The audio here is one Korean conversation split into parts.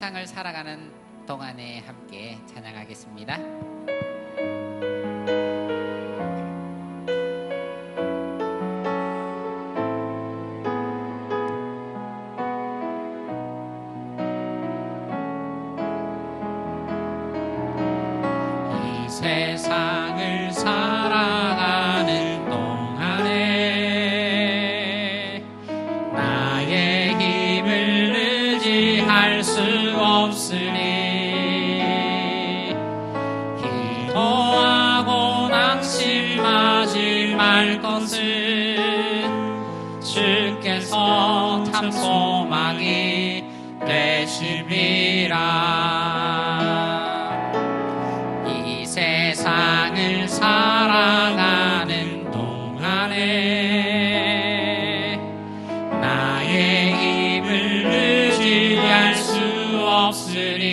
세상을 살아가는 동안에 함께 찬양하겠습니다. 이 세상을 살아가는 동안에 나의 힘을 의지할 수 없으니 기도하고 낙심하지 말 것은 주께서 참 소망이 되심이라. 이 세상을 살아가는 동안에 나의 힘을 의지할 수 없으니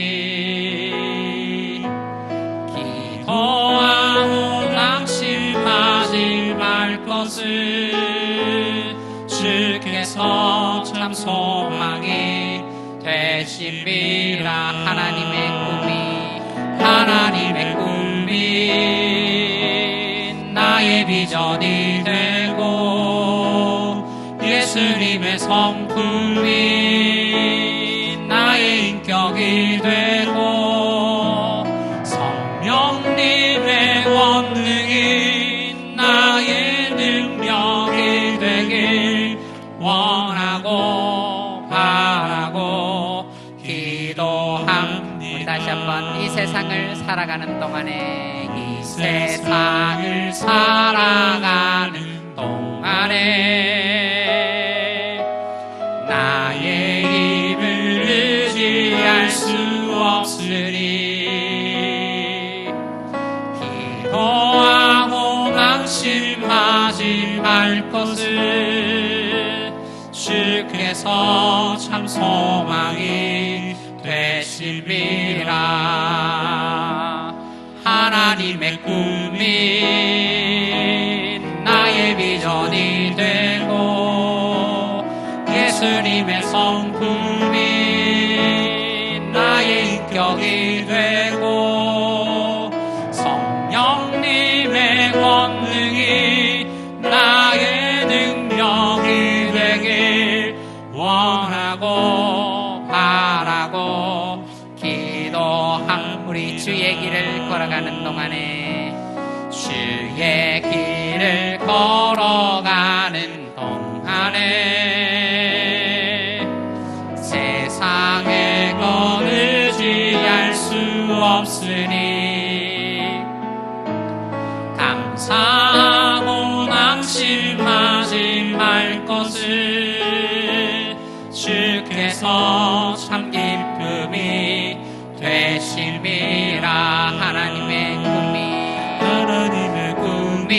기도하고 낙심하지 말 것은 주께서 참 소망이 되심이라. 하나님의 꿈이 나의 비전이 되고 예수님의 성품이 나의 인격이 되고 성령님의 권능이 나의 능력이 되길 원하고 바라고 기도합니다. 다시 한번 이 세상을 살아가는 동안에 이 세상을 살아가는 동안에 나의 힘을 의지할 수 없으니 기도하고 낙심하지 말 것은 주께서 참 소망이 되심이라. 하나님의 꿈이 나의 비전이 되고 예수님의 성품이 나의 인격이 되고 성령님의 권능이 나의 능력이 되길 원하고 바라고 기도함. 우리 주의 길을 걸어가는 동안에 주의 길을 걸어가는 동안에 세상의 것 의지할 수 없으니 감사하고 낙심하지 말 것은 주께서 참 기쁨이 되심이라. 하나님의 꿈이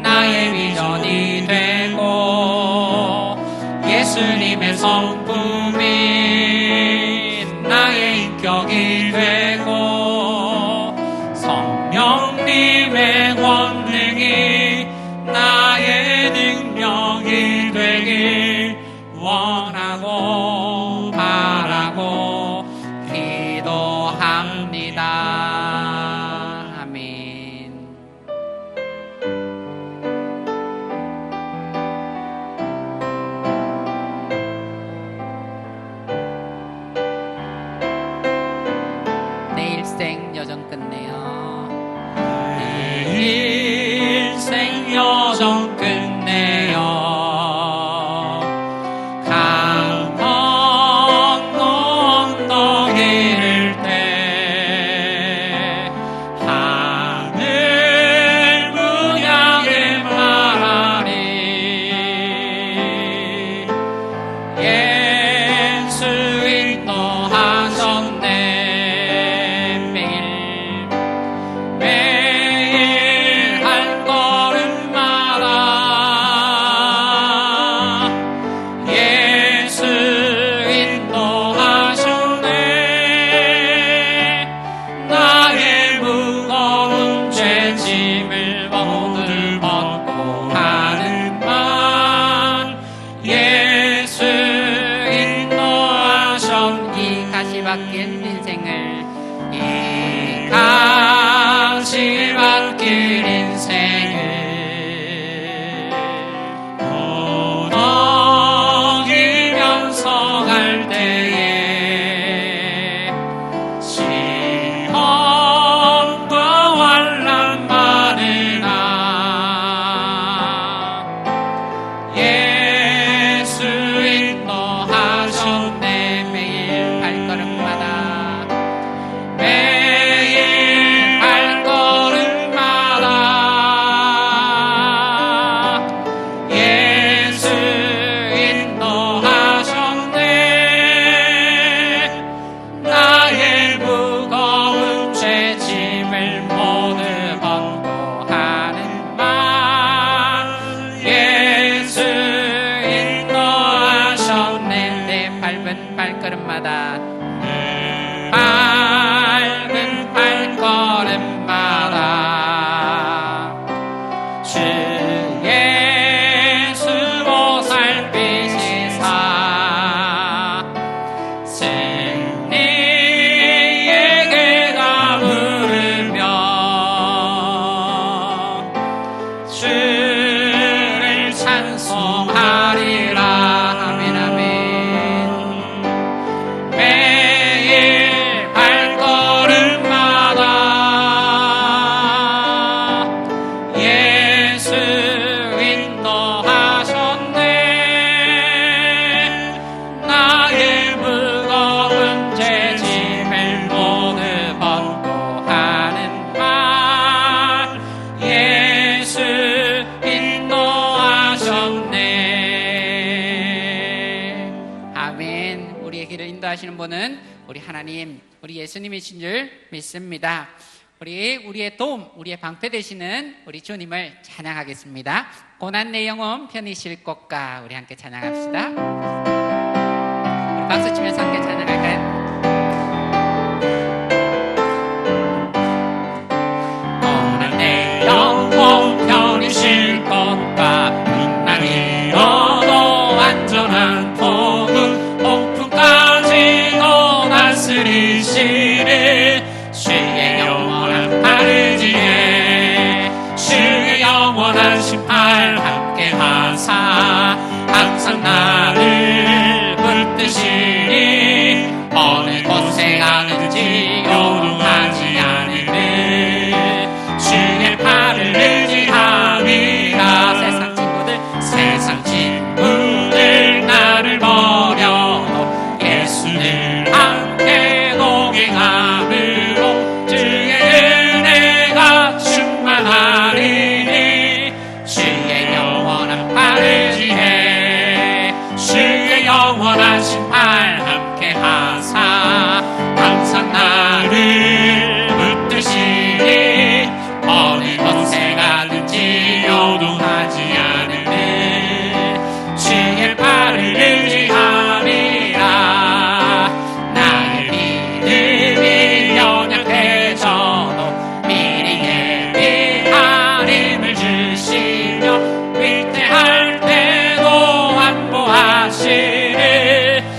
나의 비전이 되고 예수님의 성품이 나의 인격이 되고 성령님의 권능이 나의 능력이 되길 원하고 바라고 기도합니다. 아멘. 내 일생 여정 끝내요. 내 일생 여정 끝내요. 값이 바뀔 인생을 이 값이 바뀔 인생을 무너지면서 갈 때에 시험과 환난 많으나 예수 인도하셨네. 매일 발걸음마다 매일 발걸음마다 예수 인도하셨네. 나의 무거운 죄짐을 모두 벗고 하는 말 예수 인도하셨네. 내 밟은 발걸음마다 밟은 발걸음마다 주 예수 보살피시사 승리의 길가 부르며 주를 찬송하리라. 아멘 아멘. 매일 발걸음마다 예수 인도하셨네. 나의 무거운 죄짐을 모두 벗고 하는 말 예수 인도하셨네. 아멘. 우리의 길을 인도하시는 분은 우리 하나님, 우리 예수님이신 줄 믿습니다. 우리의 도움, 우리의 방패 되시는 우리 주님을 찬양하겠습니다. 고난 내 영혼 편히 쉴 곳가 우리 함께 찬양합시다. 우리 박수 치면서 함께 찬양할까요? 고난 내 영혼 편히 쉴 곳과 풍랑이어도 안전한 폭풍 폭풍까지도 다스리시는 주의 영원한 아르지에 주의 영원한 심판 함께 하사 항상 나를 붙드시니 어느 곳에 가는지 요동하지 않으니 주의 팔을 의지함이라. 세상 친구들 나를 버려도 예수를 함께 동행함으로 주의 은혜가 충만하리니 주의 영원한 팔을 지해 주의 영원한 심판 함께 하사 항상 나를 붙드시니 어느 곳에 가든지 요동하지 않으니 주의 팔을 의지함이라. 나의 믿음이 연약해져도 미리 예비한 힘을 주시며 위태할 때도 안보하시는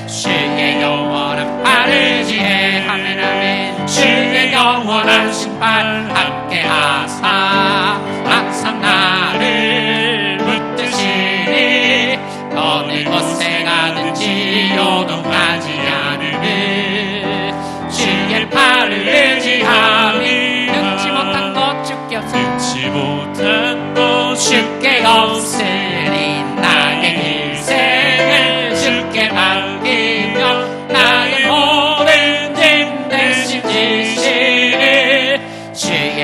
주의 영원한 팔을 지해 아멘 아멘. 주의 영원한 심판 함께 하사 항상 나를 붙드시니 어느 곳에 가든지 요동하지 않으니 주의 팔을 의지함이 능치 못한 것 주께 없으니 능치 못한 것 주께 없으니 나의 일생을 주께 맡기며 나의 모든 짐 대신 지시는 주의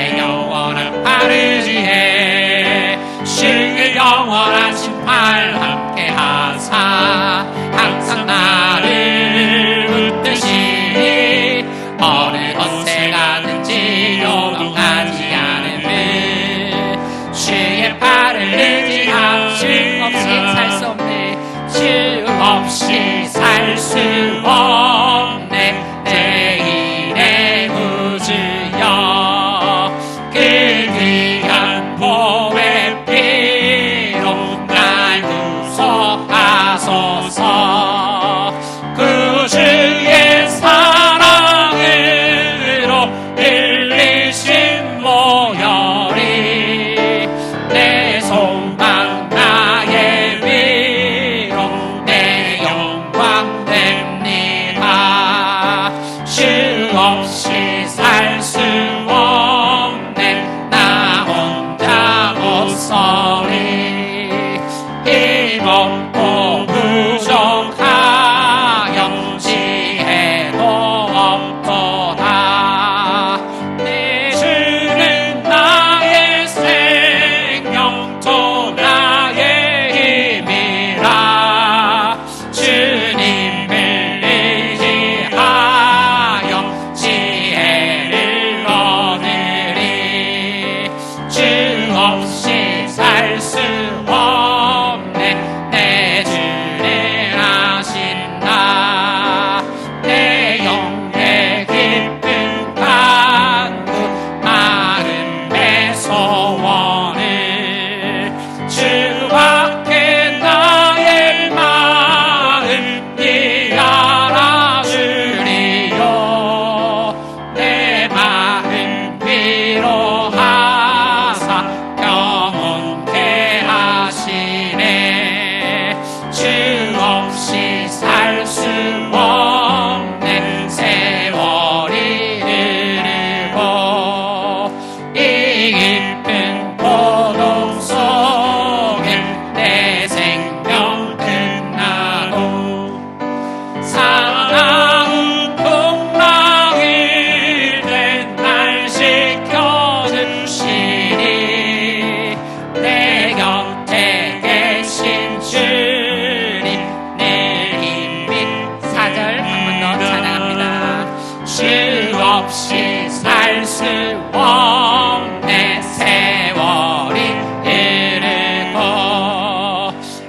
없이 살 수 없네. 세월이 이르고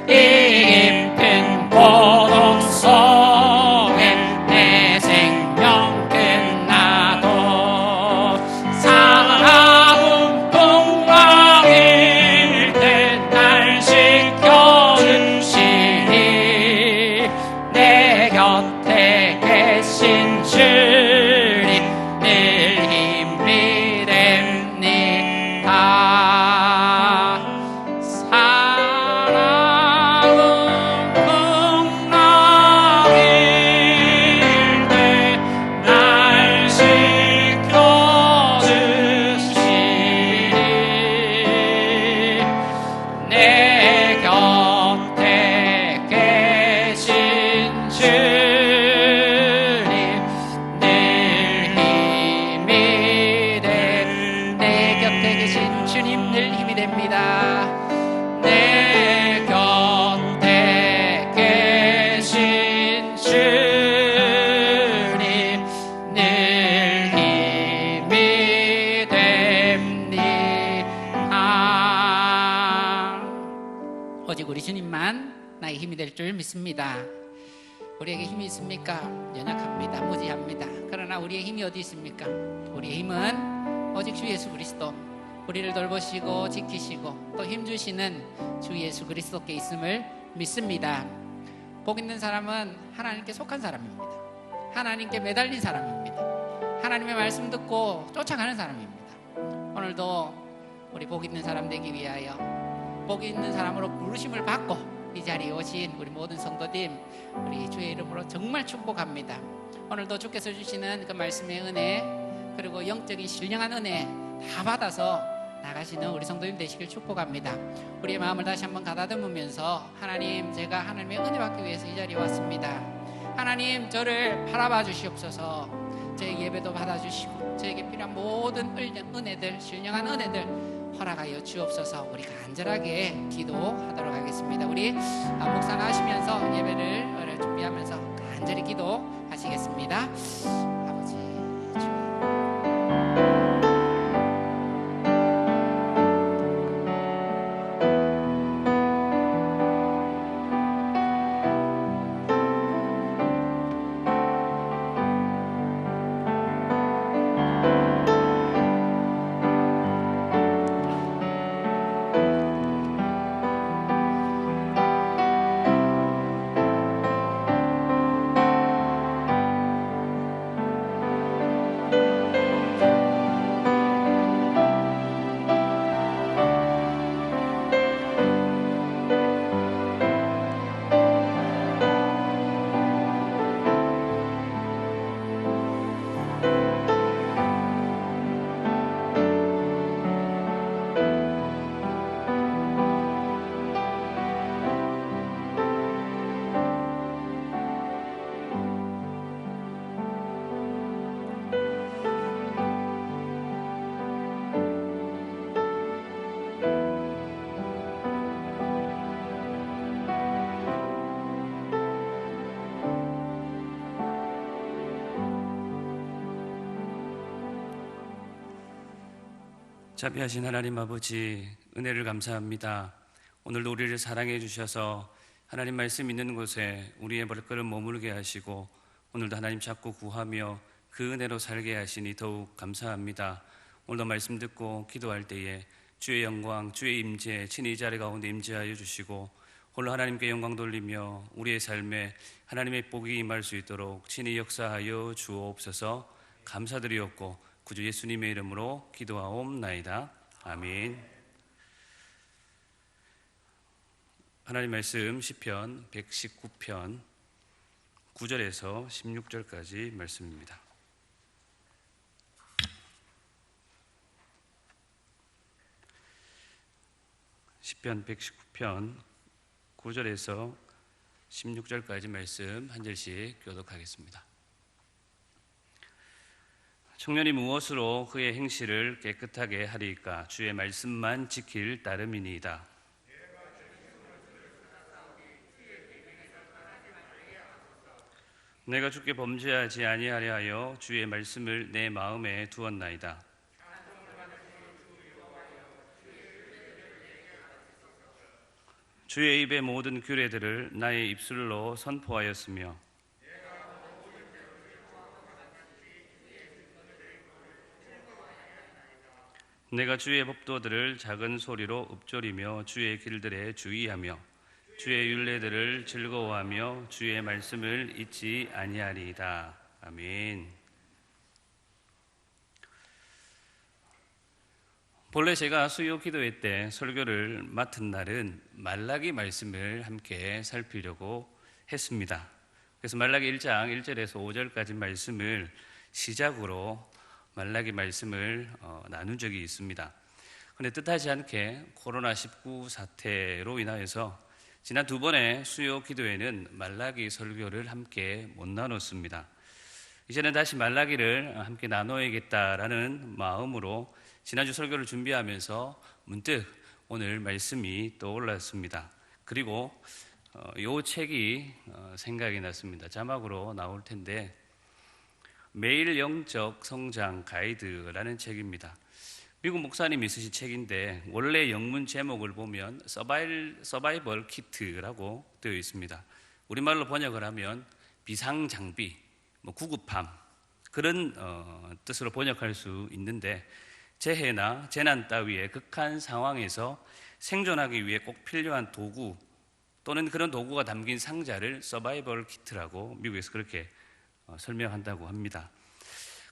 이 깊은 고독 속에 내 생명 끝나도 사랑은 풍랑일 때 날 지켜주시니 내 곁에 계신 주님 늘 힘이 됩니다. 사랑은 풍랑일 때 날 지켜주시니 내 곁에 계신 주님 늘 힘이 내 곁에 계신 주님 늘 힘이 됩니다. 내 곁에 계신 주님 늘 힘이 됩니다. 오직 우리 주님만 나의 힘이 될 줄 믿습니다. 우리에게 힘이 있습니까? 연약합니다. 무지합니다. 그러나 우리의 힘이 어디 있습니까? 우리의 힘은 오직 주 예수 그리스도, 우리를 돌보시고 지키시고 또 힘주시는 주 예수 그리스도께 있음을 믿습니다. 복 있는 사람은 하나님께 속한 사람입니다. 하나님께 매달린 사람입니다. 하나님의 말씀 듣고 쫓아가는 사람입니다. 오늘도 우리 복 있는 사람 되기 위하여 복 있는 사람으로 부르심을 받고 이 자리에 오신 우리 모든 성도님, 우리 주의 이름으로 정말 축복합니다. 오늘도 주께서 주시는 그 말씀의 은혜, 그리고 영적인 신령한 은혜 다 받아서 나가시는 우리 성도님 되시길 축복합니다. 우리의 마음을 다시 한번 가다듬으면서 하나님, 제가 하나님의 은혜 받기 위해서 이 자리에 왔습니다. 하나님, 저를 바라봐 주시옵소서. 제 예배도 받아주시고 저에게 필요한 모든 은혜들, 신령한 은혜들 허락하여 주옵소서. 우리 간절하게 기도하도록 하겠습니다. 우리 묵상 하시면서 예배를 준비하면서 간절히 기도하시겠습니다. 아버지 주 자비하신 하나님 아버지, 은혜를 감사합니다. 오늘도 우리를 사랑해 주셔서 하나님 말씀 있는 곳에 우리의 발걸음 머물게 하시고 오늘도 하나님 찾고 구하며 그 은혜로 살게 하시니 더욱 감사합니다. 오늘도 말씀 듣고 기도할 때에 주의 영광, 주의 임재 친히 이 자리 가운데 임재하여 주시고 홀로 하나님께 영광 돌리며 우리의 삶에 하나님의 복이 임할 수 있도록 친히 역사하여 주옵소서. 감사드리옵고 구주 예수님의 이름으로 기도하옵나이다. 아멘. 하나님 말씀 시편 119편 9절에서 16절까지 말씀입니다. 시편 119편 9절에서 16절까지 말씀 한 절씩 교독하겠습니다. 청년이 무엇으로 그의 행실을 깨끗하게 하리까? 주의 말씀만 지킬 따름이니이다. 내가 주께 범죄하지 아니하려 하여 주의 말씀을 내 마음에 두었나이다. 주의 입의 모든 규례들을 나의 입술로 선포하였으며 내가 주의 법도들을 작은 소리로 읊조리며 주의 길들에 주의하며 주의 율례들을 즐거워하며 주의 말씀을 잊지 아니하리이다. 아멘. 본래 제가 수요 기도회 때 설교를 맡은 날은 말라기 말씀을 함께 살피려고 했습니다. 그래서 말라기 1장 1절에서 5절까지 말씀을 시작으로 말라기 말씀을 나눈 적이 있습니다. 그런데 뜻하지 않게 코로나19 사태로 인하여서 지난 두 번의 수요 기도회는 말라기 설교를 함께 못 나눴습니다. 이제는 다시 말라기를 함께 나눠야겠다라는 마음으로 지난주 설교를 준비하면서 문득 오늘 말씀이 떠올랐습니다. 그리고 이 책이 생각이 났습니다. 자막으로 나올 텐데 매일 영적 성장 가이드라는 책입니다. 미국 목사님이 쓰신 책인데 원래 영문 제목을 보면 서바이벌 키트라고 되어 있습니다. 우리말로 번역을 하면 비상장비, 구급함 그런 뜻으로 번역할 수 있는데 재해나 재난 따위의 극한 상황에서 생존하기 위해 꼭 필요한 도구 또는 그런 도구가 담긴 상자를 서바이벌 키트라고 미국에서 그렇게 설명한다고 합니다.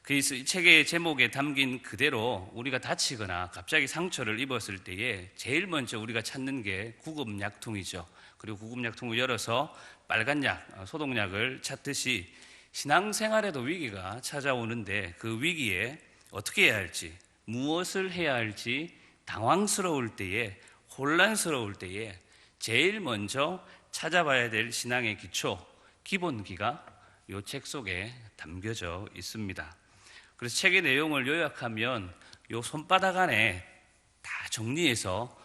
그 책의 제목에 담긴 그대로 우리가 다치거나 갑자기 상처를 입었을 때에 제일 먼저 우리가 찾는 게 구급약통이죠. 그리고 구급약통을 열어서 빨간 약, 소독약을 찾듯이 신앙생활에도 위기가 찾아오는데 그 위기에 어떻게 해야 할지, 무엇을 해야 할지 당황스러울 때에, 혼란스러울 때에 제일 먼저 찾아봐야 될 신앙의 기초, 기본기가 이 책 속에 담겨져 있습니다. 그래서 책의 내용을 요약하면 이 손바닥 안에 다 정리해서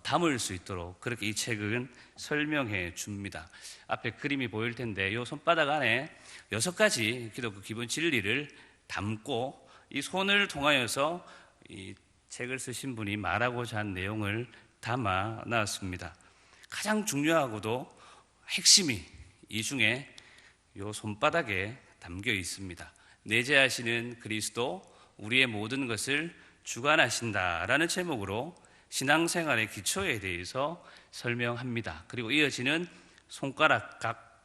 담을 수 있도록 그렇게 이 책은 설명해 줍니다. 앞에 그림이 보일 텐데 이 손바닥 안에 6가지 기독교 기본 진리를 담고 이 손을 통하여서 이 책을 쓰신 분이 말하고자 한 내용을 담아 놨습니다. 가장 중요하고도 핵심이 이 중에 이 손바닥에 담겨 있습니다. 내재하시는 그리스도, 우리의 모든 것을 주관하신다라는 제목으로 신앙생활의 기초에 대해서 설명합니다. 그리고 이어지는 손가락 각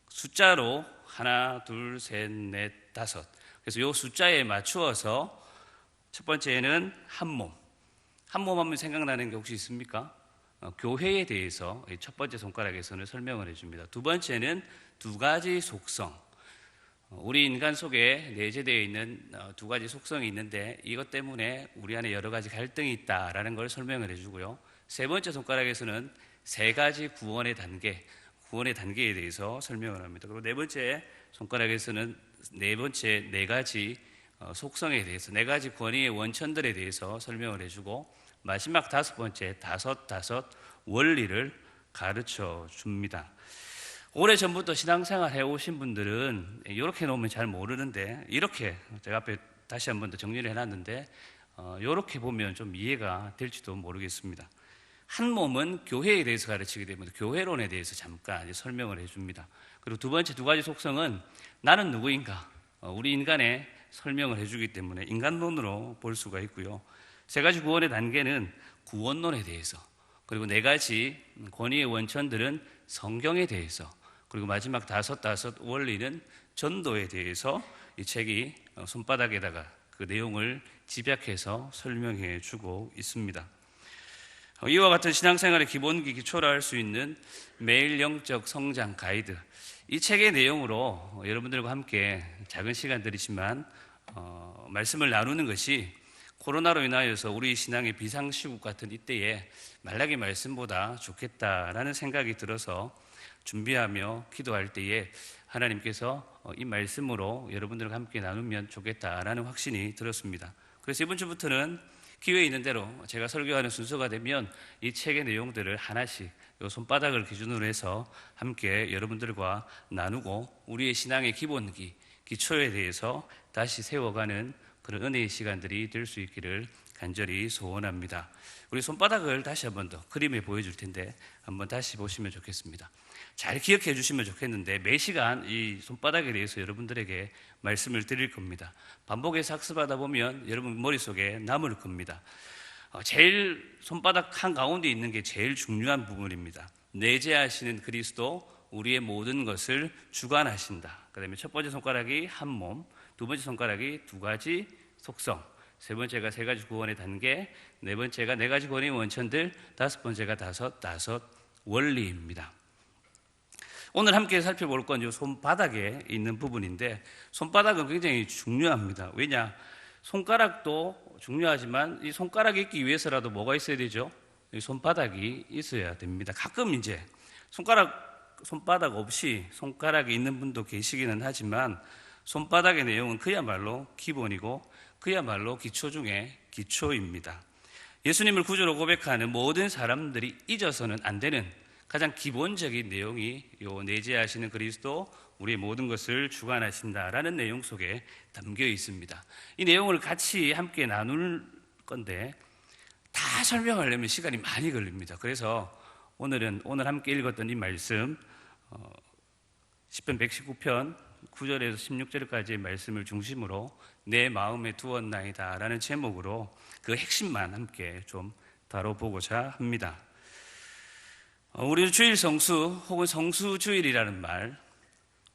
숫자로 하나, 둘, 셋, 넷, 다섯. 그래서 이 숫자에 맞추어서 첫 번째는 한 몸. 한 몸 하면 생각나는 게 혹시 있습니까? 교회에 대해서 첫 번째 손가락에서는 설명을 해줍니다. 두 번째는 2가지 속성. 우리 인간 속에 내재되어 있는 2가지 속성이 있는데 이것 때문에 우리 안에 여러 가지 갈등이 있다라는 걸 설명을 해주고요. 세 번째 손가락에서는 3가지 구원의 단계에 대해서 설명을 합니다. 그리고 네 번째 손가락에서는 네 가지 속성에 대해서 4가지 권위의 원천들에 대해서 설명을 해주고 마지막 5번째 다섯 원리를 가르쳐 줍니다. 오래전부터 신앙생활 해오신 분들은 이렇게 놓으면 잘 모르는데 이렇게 제가 앞에 다시 한 번 더 정리를 해놨는데 이렇게 보면 좀 이해가 될지도 모르겠습니다. 한 몸은 교회에 대해서 가르치게 되면 교회론에 대해서 잠깐 설명을 해줍니다. 그리고 두 번째 2가지 속성은 나는 누구인가 우리 인간의 설명을 해주기 때문에 인간론으로 볼 수가 있고요. 3가지 구원의 단계는 구원론에 대해서 그리고 4가지 권위의 원천들은 성경에 대해서 그리고 마지막 다섯 원리는 전도에 대해서 이 책이 손바닥에다가 그 내용을 집약해서 설명해 주고 있습니다. 이와 같은 신앙생활의 기본기 기초라 할 수 있는 매일 영적 성장 가이드 이 책의 내용으로 여러분들과 함께 작은 시간들이지만 말씀을 나누는 것이 코로나로 인하여서 우리 신앙의 비상시국 같은 이때에 말라기 말씀보다 좋겠다라는 생각이 들어서 준비하며 기도할 때에 하나님께서 이 말씀으로 여러분들과 함께 나누면 좋겠다라는 확신이 들었습니다. 그래서 이번 주부터는 기회 있는 대로 제가 설교하는 순서가 되면 이 책의 내용들을 하나씩 요 손바닥을 기준으로 해서 함께 여러분들과 나누고 우리의 신앙의 기본기, 기초에 대해서 다시 세워가는 그런 은혜의 시간들이 될 수 있기를 간절히 소원합니다. 우리 손바닥을 다시 한 번 더 그림에 보여줄 텐데 한번 다시 보시면 좋겠습니다. 잘 기억해 주시면 좋겠는데 매 시간 이 손바닥에 대해서 여러분들에게 말씀을 드릴 겁니다. 반복해서 학습하다 보면 여러분 머릿속에 남을 겁니다. 제일 손바닥 한가운데 있는 게 제일 중요한 부분입니다. 내재하시는 그리스도, 우리의 모든 것을 주관하신다. 그 다음에 첫 번째 손가락이 한 몸, 두 번째 손가락이 두 가지 속성, 세 번째가 세 가지 구원의 단계, 네 번째가 네 가지 구원의 원천들, 다섯 번째가 다섯 원리입니다. 오늘 함께 살펴볼 건 이 손바닥에 있는 부분인데 손바닥은 굉장히 중요합니다. 왜냐? 손가락도 중요하지만 이 손가락이 있기 위해서라도 뭐가 있어야 되죠? 이 손바닥이 있어야 됩니다. 가끔 이제 손바닥 없이 손가락이 있는 분도 계시기는 하지만 손바닥의 내용은 그야말로 기본이고 그야말로 기초 중에 기초입니다. 예수님을 구주로 고백하는 모든 사람들이 잊어서는 안 되는 가장 기본적인 내용이 요 내재하시는 그리스도, 우리의 모든 것을 주관하신다라는 내용 속에 담겨 있습니다. 이 내용을 같이 함께 나눌 건데 다 설명하려면 시간이 많이 걸립니다. 그래서 오늘 함께 읽었던 이 말씀 시편 119편 9절에서 16절까지의 말씀을 중심으로 내 마음에 두었나이다 라는 제목으로 그 핵심만 함께 좀 다뤄보고자 합니다. 우리는 주일 성수 혹은 성수주일이라는 말,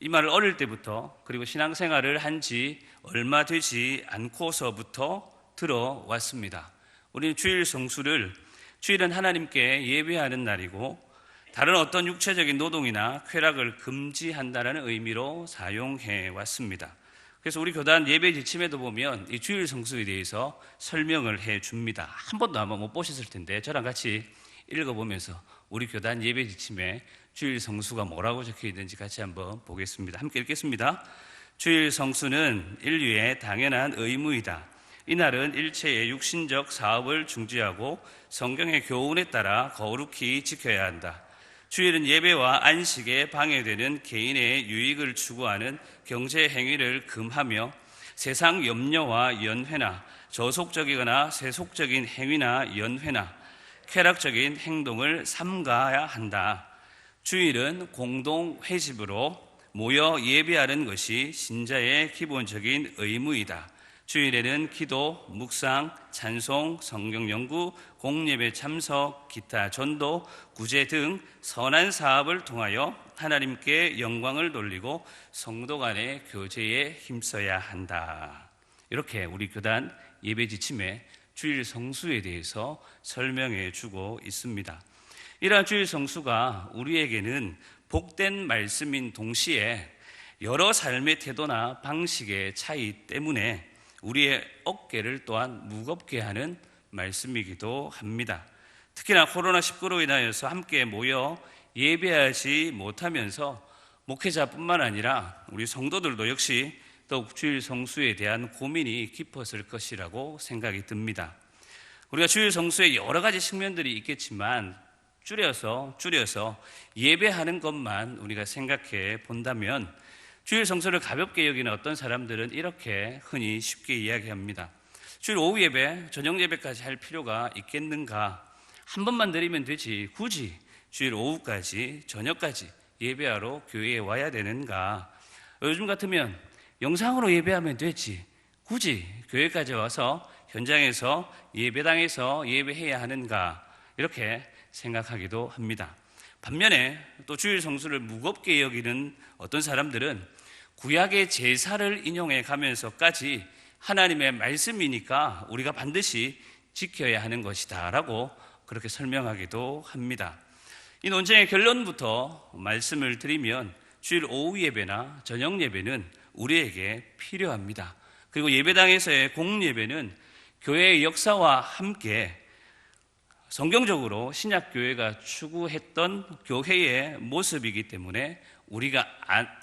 이 말을 어릴 때부터 그리고 신앙생활을 한 지 얼마 되지 않고서부터 들어왔습니다. 우리는 주일 성수를, 주일은 하나님께 예배하는 날이고 다른 어떤 육체적인 노동이나 쾌락을 금지한다는 의미로 사용해 왔습니다. 그래서 우리 교단 예배 지침에도 보면 이 주일 성수에 대해서 설명을 해 줍니다. 한 번도 아마 못 보셨을 텐데 저랑 같이 읽어보면서 우리 교단 예배 지침에 주일 성수가 뭐라고 적혀 있는지 같이 한번 보겠습니다. 함께 읽겠습니다. 주일 성수는 인류의 당연한 의무이다. 이날은 일체의 육신적 사업을 중지하고 성경의 교훈에 따라 거룩히 지켜야 한다. 주일은 예배와 안식에 방해되는 개인의 유익을 추구하는 경제 행위를 금하며 세상 염려와 연회나 저속적이거나 세속적인 행위나 연회나 쾌락적인 행동을 삼가야 한다. 주일은 공동 회집으로 모여 예배하는 것이 신자의 기본적인 의무이다. 주일에는 기도, 묵상, 찬송, 성경 연구, 공예배 참석, 기타 전도, 구제 등 선한 사업을 통하여 하나님께 영광을 돌리고 성도 간의 교제에 힘써야 한다. 이렇게 우리 교단 예배 지침에 주일 성수에 대해서 설명해 주고 있습니다. 이러한 주일 성수가 우리에게는 복된 말씀인 동시에 여러 삶의 태도나 방식의 차이 때문에 우리의 어깨를 또한 무겁게 하는 말씀이기도 합니다. 특히나 코로나19로 인하여서 함께 모여 예배하지 못하면서 목회자뿐만 아니라 우리 성도들도 역시 더욱 주일 성수에 대한 고민이 깊었을 것이라고 생각이 듭니다. 우리가 주일 성수에 여러 가지 측면들이 있겠지만 줄여서 예배하는 것만 우리가 생각해 본다면 주일 성수를 가볍게 여기는 어떤 사람들은 이렇게 흔히 쉽게 이야기합니다. 주일 오후 예배, 저녁 예배까지 할 필요가 있겠는가? 한 번만 드리면 되지 굳이 주일 오후까지, 저녁까지 예배하러 교회에 와야 되는가? 요즘 같으면 영상으로 예배하면 되지 굳이 교회까지 와서 현장에서 예배당에서 예배해야 하는가? 이렇게 생각하기도 합니다. 반면에 또 주일 성수를 무겁게 여기는 어떤 사람들은 구약의 제사를 인용해 가면서까지 하나님의 말씀이니까 우리가 반드시 지켜야 하는 것이다 라고 그렇게 설명하기도 합니다. 이 논쟁의 결론부터 말씀을 드리면 주일 오후 예배나 저녁 예배는 우리에게 필요합니다. 그리고 예배당에서의 공예배는 교회의 역사와 함께 성경적으로 신약교회가 추구했던 교회의 모습이기 때문에 우리가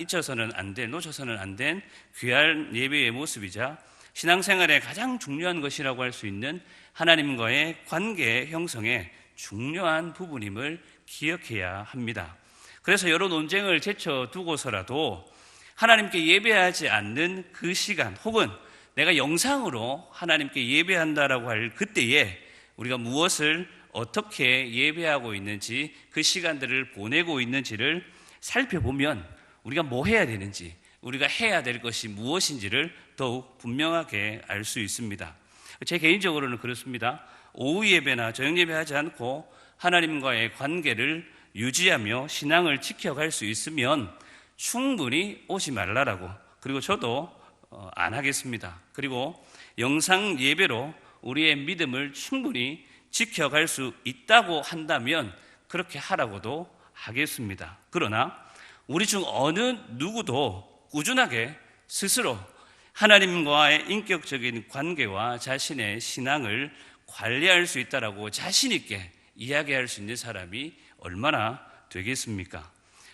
잊혀서는 안 된, 놓쳐서는 안 된 귀한 예배의 모습이자 신앙생활의 가장 중요한 것이라고 할 수 있는 하나님과의 관계 형성의 중요한 부분임을 기억해야 합니다. 그래서 여러 논쟁을 제쳐두고서라도 하나님께 예배하지 않는 그 시간, 혹은 내가 영상으로 하나님께 예배한다라고 할 그때에 우리가 무엇을 어떻게 예배하고 있는지, 그 시간들을 보내고 있는지를 살펴보면 우리가 뭐 해야 되는지, 우리가 해야 될 것이 무엇인지를 더욱 분명하게 알 수 있습니다. 제 개인적으로는 그렇습니다. 오후 예배나 저녁 예배하지 않고 하나님과의 관계를 유지하며 신앙을 지켜갈 수 있으면 충분히 오지 말라라고, 그리고 저도 안 하겠습니다. 그리고 영상 예배로 우리의 믿음을 충분히 지켜갈 수 있다고 한다면 그렇게 하라고도 하겠습니다. 그러나 우리 중 어느 누구도 꾸준하게 스스로 하나님과의 인격적인 관계와 자신의 신앙을 관리할 수 있다라고 자신 있게 이야기할 수 있는 사람이 얼마나 되겠습니까?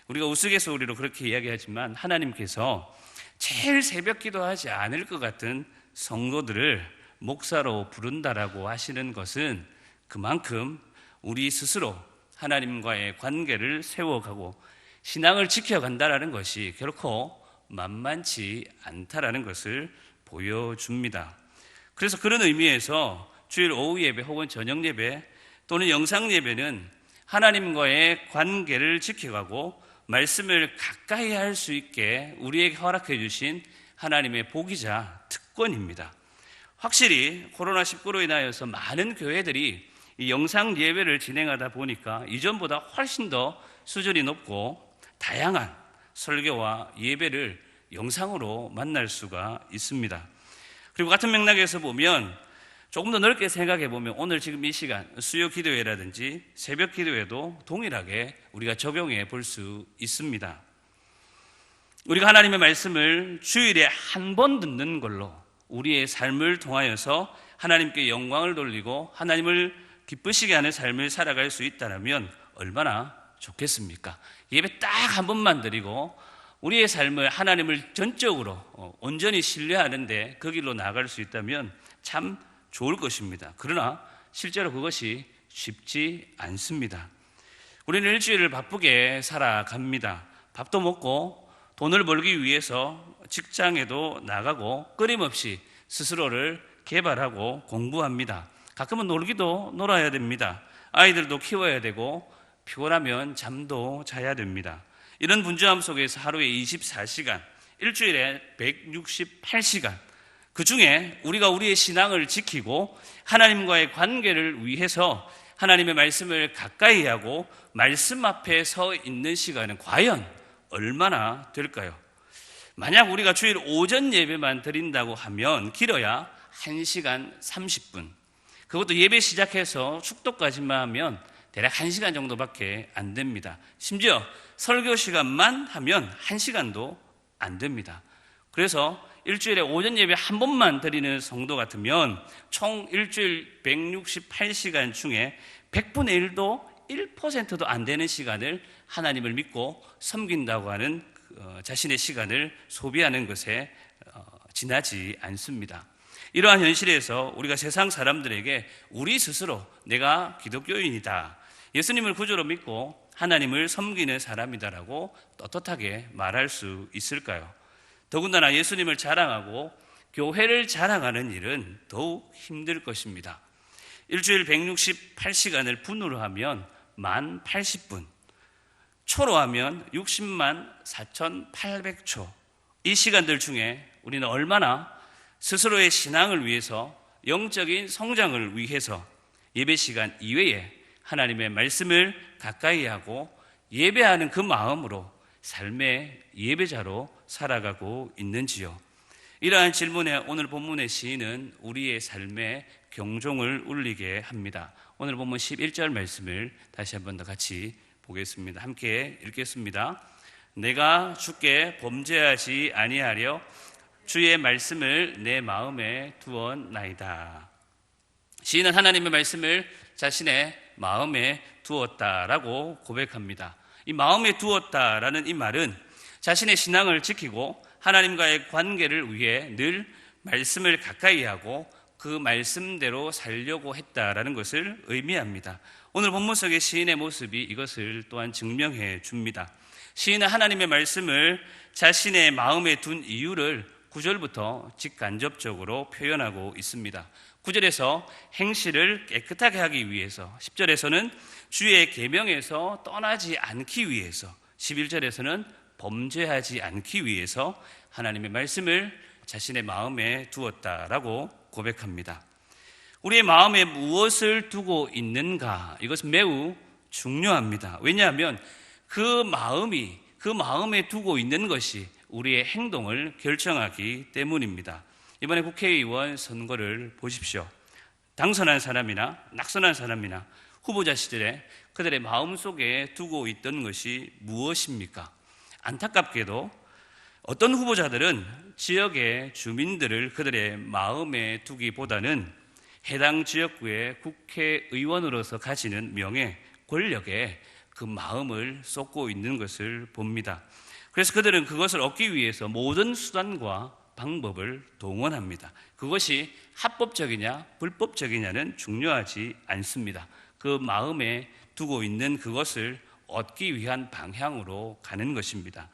우리가 우스갯소리로 그렇게 이야기하지만 하나님께서 제일 새벽 기도하지 않을 것 같은 성도들을 목사로 부른다라고 하시는 것은 그만큼 우리 스스로 하나님과의 관계를 세워가고 신앙을 지켜간다라는 것이 결코 만만치 않다라는 것을 보여줍니다. 그래서 그런 의미에서 주일 오후 예배 혹은 저녁 예배 또는 영상 예배는 하나님과의 관계를 지켜가고 말씀을 가까이 할 수 있게 우리에게 허락해 주신 하나님의 복이자 특권입니다. 확실히 코로나19로 인하여서 많은 교회들이 이 영상 예배를 진행하다 보니까 이전보다 훨씬 더 수준이 높고 다양한 설교와 예배를 영상으로 만날 수가 있습니다. 그리고 같은 맥락에서 보면 조금 더 넓게 생각해 보면 오늘 지금 이 시간 수요 기도회라든지 새벽 기도회도 동일하게 우리가 적용해 볼 수 있습니다. 우리가 하나님의 말씀을 주일에 한 번 듣는 걸로 우리의 삶을 통하여서 하나님께 영광을 돌리고 하나님을 기쁘시게 하는 삶을 살아갈 수 있다면 얼마나 좋겠습니까? 예배 딱 한 번만 드리고 우리의 삶을 하나님을 전적으로 온전히 신뢰하는데 그 길로 나아갈 수 있다면 참 좋을 것입니다. 그러나 실제로 그것이 쉽지 않습니다. 우리는 일주일을 바쁘게 살아갑니다. 밥도 먹고 돈을 벌기 위해서 직장에도 나가고 끊임없이 스스로를 개발하고 공부합니다. 가끔은 놀기도 놀아야 됩니다. 아이들도 키워야 되고 피곤하면 잠도 자야 됩니다. 이런 분주함 속에서 하루에 24시간, 일주일에 168시간, 그 중에 우리가 우리의 신앙을 지키고 하나님과의 관계를 위해서 하나님의 말씀을 가까이 하고 말씀 앞에 서 있는 시간은 과연 얼마나 될까요? 만약 우리가 주일 오전 예배만 드린다고 하면 길어야 1시간 30분, 그것도 예배 시작해서 축도까지만 하면 대략 1시간 정도밖에 안 됩니다. 심지어 설교 시간만 하면 1시간도 안 됩니다. 그래서 일주일에 오전 예배 한 번만 드리는 성도 같으면 총 일주일 168시간 중에 100분의 1도 1%도 안 되는 시간을 하나님을 믿고 섬긴다고 하는 자신의 시간을 소비하는 것에 지나지 않습니다. 이러한 현실에서 우리가 세상 사람들에게 우리 스스로 내가 기독교인이다, 예수님을 구주로 믿고 하나님을 섬기는 사람이다라고 떳떳하게 말할 수 있을까요? 더군다나 예수님을 자랑하고 교회를 자랑하는 일은 더욱 힘들 것입니다. 일주일 168시간을 분으로 하면 1080분, 초로 하면 60만 4800초. 이 시간들 중에 우리는 얼마나 스스로의 신앙을 위해서, 영적인 성장을 위해서 예배 시간 이외에 하나님의 말씀을 가까이 하고 예배하는 그 마음으로 삶의 예배자로 살아가고 있는지요? 이러한 질문에 오늘 본문의 시인은 우리의 삶에 경종을 울리게 합니다. 오늘 본문 11절 말씀을 다시 한 번 더 같이 보겠습니다. 함께 읽겠습니다. 내가 주께 범죄하지 아니하려 주의 말씀을 내 마음에 두었나이다. 시인은 하나님의 말씀을 자신의 마음에 두었다라고 고백합니다. 이 마음에 두었다라는 이 말은 자신의 신앙을 지키고 하나님과의 관계를 위해 늘 말씀을 가까이 하고 그 말씀대로 살려고 했다라는 것을 의미합니다. 오늘 본문 속의 시인의 모습이 이것을 또한 증명해 줍니다. 시인은 하나님의 말씀을 자신의 마음에 둔 이유를 9절부터 직간접적으로 표현하고 있습니다. 9절에서 행실을 깨끗하게 하기 위해서, 10절에서는 주의 계명에서 떠나지 않기 위해서, 11절에서는 범죄하지 않기 위해서 하나님의 말씀을 자신의 마음에 두었다라고 고백합니다. 우리의 마음에 무엇을 두고 있는가? 이것은 매우 중요합니다. 왜냐하면 그 마음에 두고 있는 것이 우리의 행동을 결정하기 때문입니다. 이번에 국회의원 선거를 보십시오. 당선한 사람이나 낙선한 사람이나 후보자 시절에 그들의 마음속에 두고 있던 것이 무엇입니까? 안타깝게도 어떤 후보자들은 지역의 주민들을 그들의 마음에 두기보다는 해당 지역구의 국회의원으로서 가지는 명예, 권력에 그 마음을 쏟고 있는 것을 봅니다. 그래서 그들은 그것을 얻기 위해서 모든 수단과 방법을 동원합니다. 그것이 합법적이냐 불법적이냐는 중요하지 않습니다. 그 마음에 두고 있는 그것을 얻기 위한 방향으로 가는 것입니다.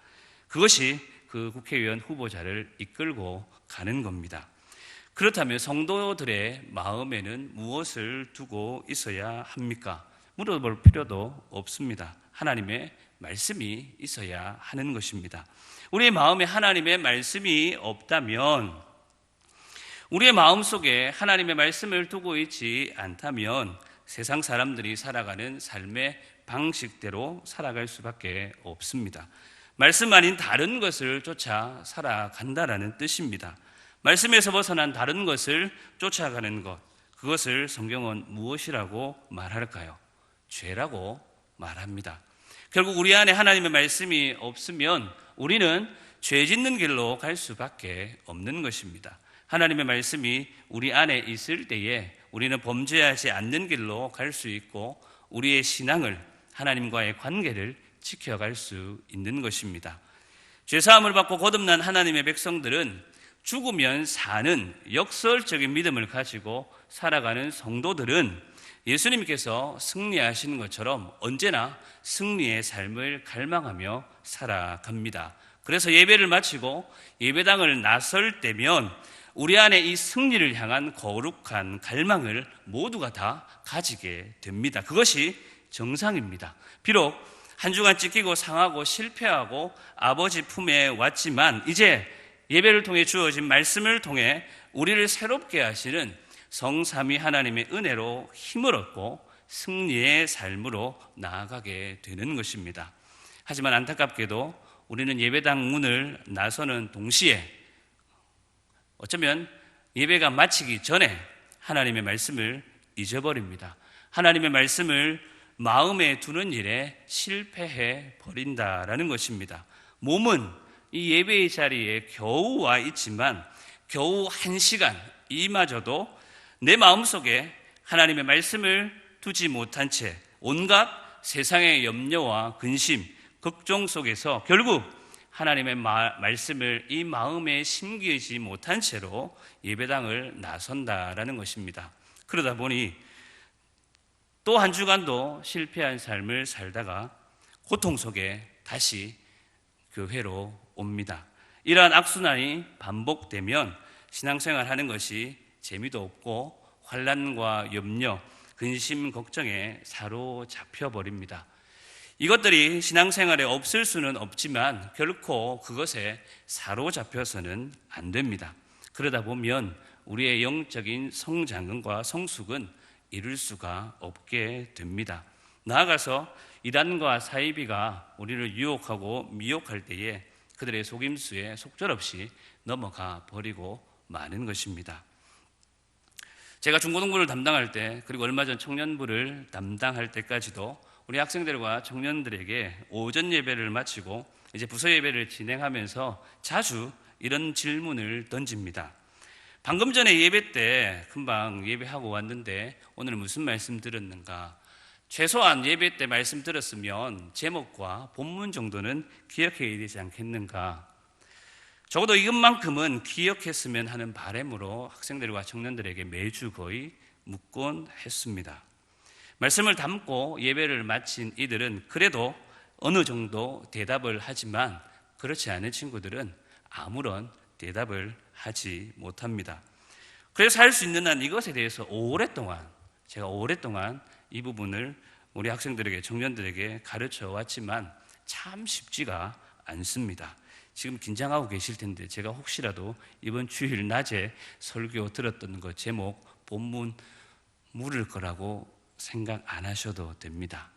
그것이 그 국회의원 후보자를 이끌고 가는 겁니다. 그렇다면 성도들의 마음에는 무엇을 두고 있어야 합니까? 물어볼 필요도 없습니다. 하나님의 말씀이 있어야 하는 것입니다. 우리의 마음에 하나님의 말씀이 없다면, 우리의 마음속에 하나님의 말씀을 두고 있지 않다면 세상 사람들이 살아가는 삶의 방식대로 살아갈 수밖에 없습니다. 말씀 아닌 다른 것을 쫓아 살아간다라는 뜻입니다. 말씀에서 벗어난 다른 것을 쫓아가는 것, 그것을 성경은 무엇이라고 말할까요? 죄라고 말합니다. 결국 우리 안에 하나님의 말씀이 없으면 우리는 죄 짓는 길로 갈 수밖에 없는 것입니다. 하나님의 말씀이 우리 안에 있을 때에 우리는 범죄하지 않는 길로 갈 수 있고 우리의 신앙을, 하나님과의 관계를 지켜갈 수 있는 것입니다. 죄사함을 받고 거듭난 하나님의 백성들은 죽으면 사는 역설적인 믿음을 가지고 살아가는 성도들은 예수님께서 승리하시는 것처럼 언제나 승리의 삶을 갈망하며 살아갑니다. 그래서 예배를 마치고 예배당을 나설 때면 우리 안에 이 승리를 향한 거룩한 갈망을 모두가 다 가지게 됩니다. 그것이 정상입니다. 비록 한 주간 찢기고 상하고 실패하고 아버지 품에 왔지만 이제 예배를 통해 주어진 말씀을 통해 우리를 새롭게 하시는 성삼위 하나님의 은혜로 힘을 얻고 승리의 삶으로 나아가게 되는 것입니다. 하지만 안타깝게도 우리는 예배당 문을 나서는 동시에 어쩌면 예배가 마치기 전에 하나님의 말씀을 잊어버립니다. 하나님의 말씀을 마음에 두는 일에 실패해 버린다라는 것입니다. 몸은 이 예배의 자리에 겨우 와 있지만 겨우 1시간 이마저도 내 마음속에 하나님의 말씀을 두지 못한 채 온갖 세상의 염려와 근심, 걱정 속에서 결국 하나님의 말씀을 이 마음에 심기지 못한 채로 예배당을 나선다라는 것입니다. 그러다 보니 또 한 주간도 실패한 삶을 살다가 고통 속에 다시 교회로 옵니다. 이러한 악순환이 반복되면 신앙생활하는 것이 재미도 없고 환난과 염려, 근심, 걱정에 사로잡혀 버립니다. 이것들이 신앙생활에 없을 수는 없지만 결코 그것에 사로잡혀서는 안 됩니다. 그러다 보면 우리의 영적인 성장과 성숙은 이룰 수가 없게 됩니다. 나아가서 이단과 사이비가 우리를 유혹하고 미혹할 때에 그들의 속임수에 속절없이 넘어가 버리고 마는 것입니다. 제가 중고등부를 담당할 때 그리고 얼마 전 청년부를 담당할 때까지도 우리 학생들과 청년들에게 오전 예배를 마치고 이제 부서 예배를 진행하면서 자주 이런 질문을 던집니다. 방금 전에 예배 때 금방 예배하고 왔는데 오늘 무슨 말씀 들었는가? 최소한 예배 때 말씀 들었으면 제목과 본문 정도는 기억해야 되지 않겠는가? 적어도 이것만큼은 기억했으면 하는 바람으로 학생들과 청년들에게 매주 거의 묻곤 했습니다. 말씀을 담고 예배를 마친 이들은 그래도 어느 정도 대답을 하지만 그렇지 않은 친구들은 아무런 대답을 하지 못합니다. 그래서 할 수 있는 한 이것에 대해서 제가 오랫동안 이 부분을 우리 학생들에게, 청년들에게 가르쳐 왔지만 참 쉽지가 않습니다. 지금 긴장하고 계실 텐데 제가 혹시라도 이번 주일 낮에 설교 들었던 것 제목 본문 물을 거라고 생각 안 하셔도 됩니다.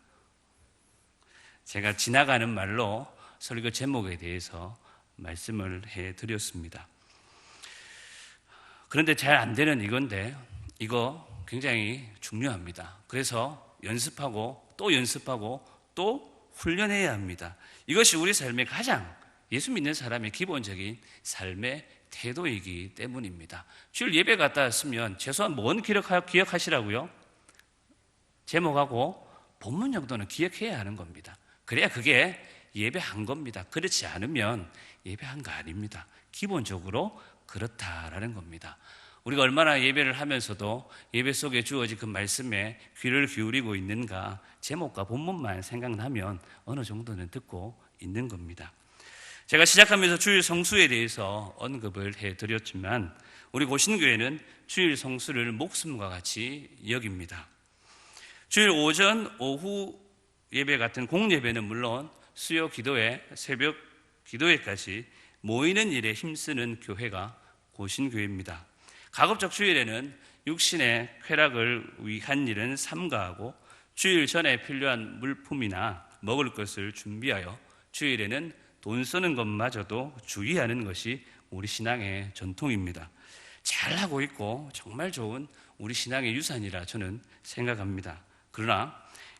제가 지나가는 말로 설교 제목에 대해서 말씀을 해드렸습니다. 그런데 잘 안 되는 이건데 이거 굉장히 중요합니다. 그래서 연습하고 또 훈련해야 합니다. 이것이 우리 삶의 가장 예수 믿는 사람의 기본적인 삶의 태도이기 때문입니다. 주일 예배 갔다 왔으면 최소한 뭔 기억하시라고요? 제목하고 본문 정도는 기억해야 하는 겁니다. 그래야 그게 예배한 겁니다. 그렇지 않으면 예배한 거 아닙니다. 기본적으로 그렇다라는 겁니다. 우리가 얼마나 예배를 하면서도 예배 속에 주어진 그 말씀에 귀를 기울이고 있는가, 제목과 본문만 생각나면 어느 정도는 듣고 있는 겁니다. 제가 시작하면서 주일 성수에 대해서 언급을 해드렸지만 우리 고신교회는 주일 성수를 목숨과 같이 여깁니다. 주일 오전, 오후 예배 같은 공예배는 물론 수요 기도회, 새벽 기도회까지 모이는 일에 힘쓰는 교회가 고신교회입니다. 가급적 주일에는 육신의 쾌락을 위한 일은 삼가하고 주일 전에 필요한 물품이나 먹을 것을 준비하여 주일에는 돈 쓰는 것마저도 주의하는 것이 우리 신앙의 전통입니다. 잘하고 있고 정말 좋은 우리 신앙의 유산이라 저는 생각합니다. 그러나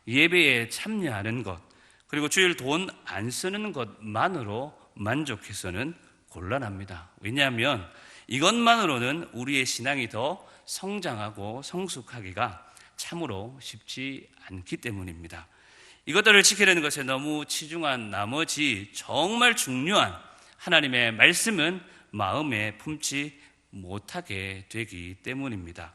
예배에 참여하는 것, 그리고 주일 돈 안 쓰는 것만으로 만족해서는 곤란합니다. 왜냐하면 이것만으로는 우리의 신앙이 더 성장하고 성숙하기가 참으로 쉽지 않기 때문입니다. 이것들을 지키려는 것에 너무 치중한 나머지 정말 중요한 하나님의 말씀은 마음에 품지 못하게 되기 때문입니다.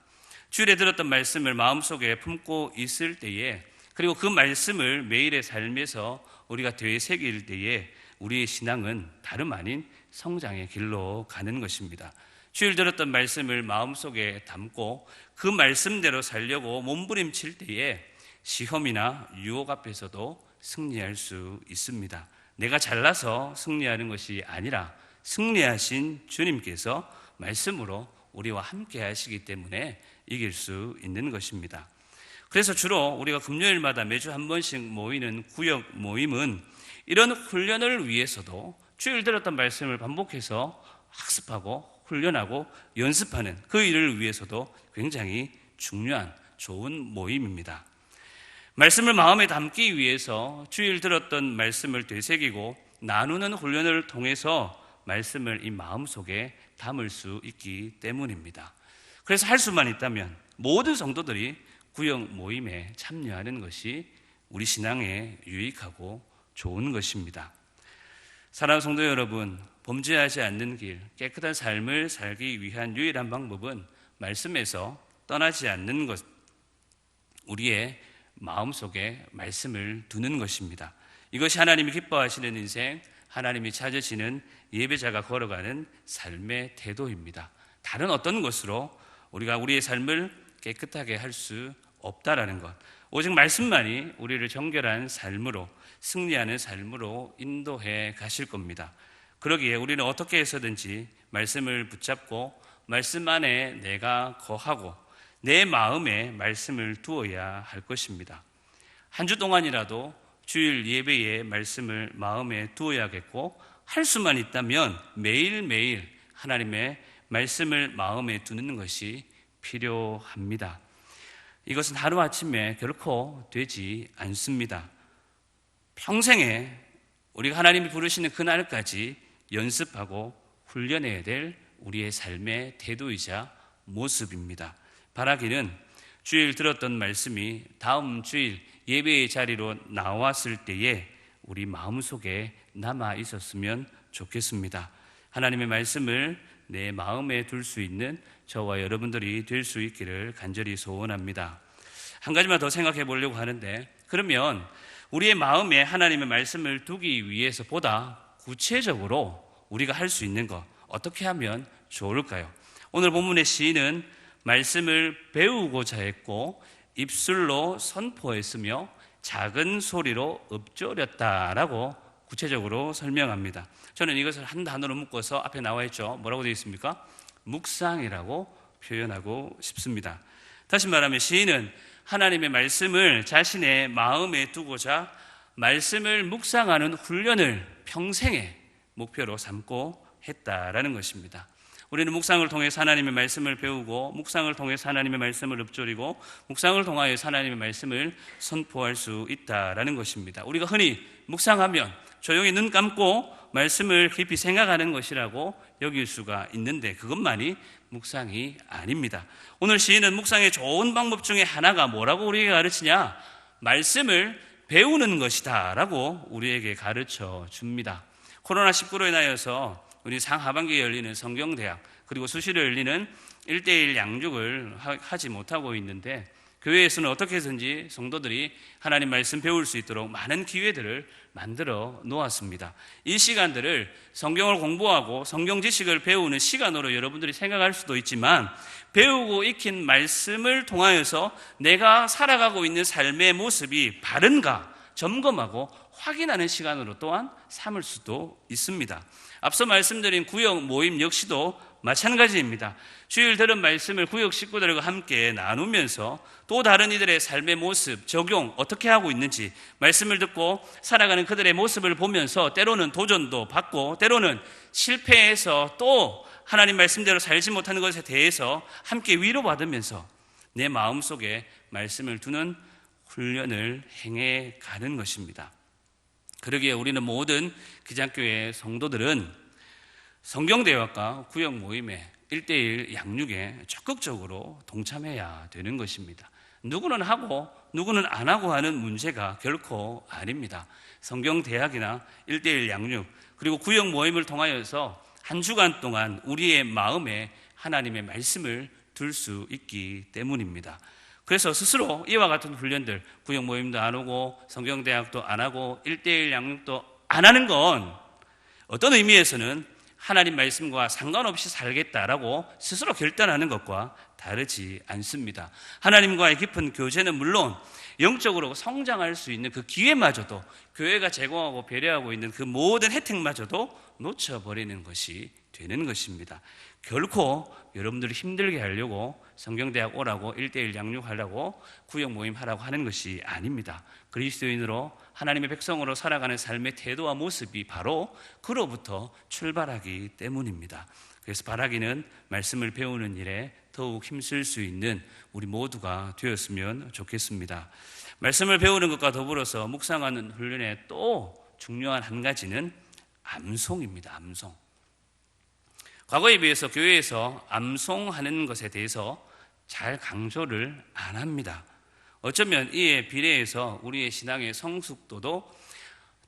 주일에 들었던 말씀을 마음속에 품고 있을 때에, 그리고 그 말씀을 매일의 삶에서 우리가 되새길 때에 우리의 신앙은 다름 아닌 성장의 길로 가는 것입니다. 주일 들었던 말씀을 마음속에 담고 그 말씀대로 살려고 몸부림칠 때에 시험이나 유혹 앞에서도 승리할 수 있습니다. 내가 잘나서 승리하는 것이 아니라 승리하신 주님께서 말씀으로 우리와 함께 하시기 때문에 이길 수 있는 것입니다. 그래서 주로 우리가 금요일마다 매주 한 번씩 모이는 구역 모임은 이런 훈련을 위해서도 주일 들었던 말씀을 반복해서 학습하고 훈련하고 연습하는 그 일을 위해서도 굉장히 중요한 좋은 모임입니다. 말씀을 마음에 담기 위해서 주일 들었던 말씀을 되새기고 나누는 훈련을 통해서 말씀을 이 마음속에 담을 수 있기 때문입니다. 그래서 할 수만 있다면 모든 성도들이 구역 모임에 참여하는 것이 우리 신앙에 유익하고 좋은 것입니다. 사랑하는 성도 여러분, 범죄하지 않는 길, 깨끗한 삶을 살기 위한 유일한 방법은 말씀에서 떠나지 않는 것, 우리의 마음속에 말씀을 두는 것입니다. 이것이 하나님이 기뻐하시는 인생, 하나님이 찾으시는 예배자가 걸어가는 삶의 태도입니다. 다른 어떤 것으로 우리가 우리의 삶을 깨끗하게 할 수 없다라는 것, 오직 말씀만이 우리를 정결한 삶으로, 승리하는 삶으로 인도해 가실 겁니다. 그러기에 우리는 어떻게 해서든지 말씀을 붙잡고 말씀 안에 내가 거하고 내 마음에 말씀을 두어야 할 것입니다. 한 주 동안이라도 주일 예배에 말씀을 마음에 두어야겠고, 할 수만 있다면 매일매일 하나님의 말씀을 마음에 두는 것이 필요합니다. 이것은 하루아침에 결코 되지 않습니다. 평생에 우리가 하나님이 부르시는 그날까지 연습하고 훈련해야 될 우리의 삶의 태도이자 모습입니다. 바라기는 주일 들었던 말씀이 다음 주일 예배의 자리로 나왔을 때에 우리 마음속에 남아 있었으면 좋겠습니다. 하나님의 말씀을 내 마음에 둘 수 있는 저와 여러분들이 될 수 있기를 간절히 소원합니다. 한 가지만 더 생각해 보려고 하는데, 그러면 우리의 마음에 하나님의 말씀을 두기 위해서 보다 구체적으로 우리가 할 수 있는 것, 어떻게 하면 좋을까요? 오늘 본문의 시인은 말씀을 배우고자 했고 입술로 선포했으며 작은 소리로 읊조렸다라고 구체적으로 설명합니다. 저는 이것을 한 단어로 묶어서 앞에 나와 있죠. 뭐라고 되어 있습니까? 묵상이라고 표현하고 싶습니다. 다시 말하면 시인은 하나님의 말씀을 자신의 마음에 두고자 말씀을 묵상하는 훈련을 평생의 목표로 삼고 했다라는 것입니다. 우리는 묵상을 통해서 하나님의 말씀을 배우고, 묵상을 통해서 하나님의 말씀을 읊조리고, 묵상을 통하여 하나님의 말씀을 선포할 수 있다라는 것입니다. 우리가 흔히 묵상하면 조용히 눈 감고 말씀을 깊이 생각하는 것이라고 여길 수가 있는데, 그것만이 묵상이 아닙니다. 오늘 시인은 묵상의 좋은 방법 중에 하나가 뭐라고 우리에게 가르치냐? 말씀을 배우는 것이다 라고 우리에게 가르쳐 줍니다. 코로나19로 인하여서 우리 상하반기에 열리는 성경대학, 그리고 수시로 열리는 1:1 양육을 하지 못하고 있는데, 교회에서는 어떻게 해서든지 성도들이 하나님 말씀 배울 수 있도록 많은 기회들을 만들어 놓았습니다. 이 시간들을 성경을 공부하고 성경 지식을 배우는 시간으로 여러분들이 생각할 수도 있지만, 배우고 익힌 말씀을 통하여서 내가 살아가고 있는 삶의 모습이 바른가 점검하고 확인하는 시간으로 또한 삼을 수도 있습니다. 앞서 말씀드린 구역 모임 역시도 마찬가지입니다. 주일 들은 말씀을 구역 식구들과 함께 나누면서 또 다른 이들의 삶의 모습, 적용 어떻게 하고 있는지, 말씀을 듣고 살아가는 그들의 모습을 보면서 때로는 도전도 받고, 때로는 실패해서 또 하나님 말씀대로 살지 못하는 것에 대해서 함께 위로받으면서 내 마음속에 말씀을 두는 훈련을 행해 가는 것입니다. 그러기에 우리는 모든 기장교회 성도들은 성경대학과 구역 모임에 1:1 양육에 적극적으로 동참해야 되는 것입니다. 누구는 하고 누구는 안 하고 하는 문제가 결코 아닙니다. 성경대학이나 1:1 양육, 그리고 구역 모임을 통하여서 한 주간 동안 우리의 마음에 하나님의 말씀을 둘 수 있기 때문입니다. 그래서 스스로 이와 같은 훈련들, 구역 모임도 안 오고 성경대학도 안 하고 1:1 양육도 안 하는 건 어떤 의미에서는 하나님 말씀과 상관없이 살겠다라고 스스로 결단하는 것과 다르지 않습니다. 하나님과의 깊은 교제는 물론 영적으로 성장할 수 있는 그 기회마저도, 교회가 제공하고 배려하고 있는 그 모든 혜택마저도 놓쳐버리는 것이 되는 것입니다. 결코 여러분들을 힘들게 하려고 성경대학 오라고 1:1 양육하려고 구역 모임 하라고 하는 것이 아닙니다. 그리스도인으로 하나님의 백성으로 살아가는 삶의 태도와 모습이 바로 그로부터 출발하기 때문입니다. 그래서 바라기는 말씀을 배우는 일에 더욱 힘쓸 수 있는 우리 모두가 되었으면 좋겠습니다. 말씀을 배우는 것과 더불어서 묵상하는 훈련의 또 중요한 한 가지는 암송입니다. 암송. 과거에 비해서 교회에서 암송하는 것에 대해서 잘 강조를 안 합니다. 어쩌면 이에 비례해서 우리의 신앙의 성숙도도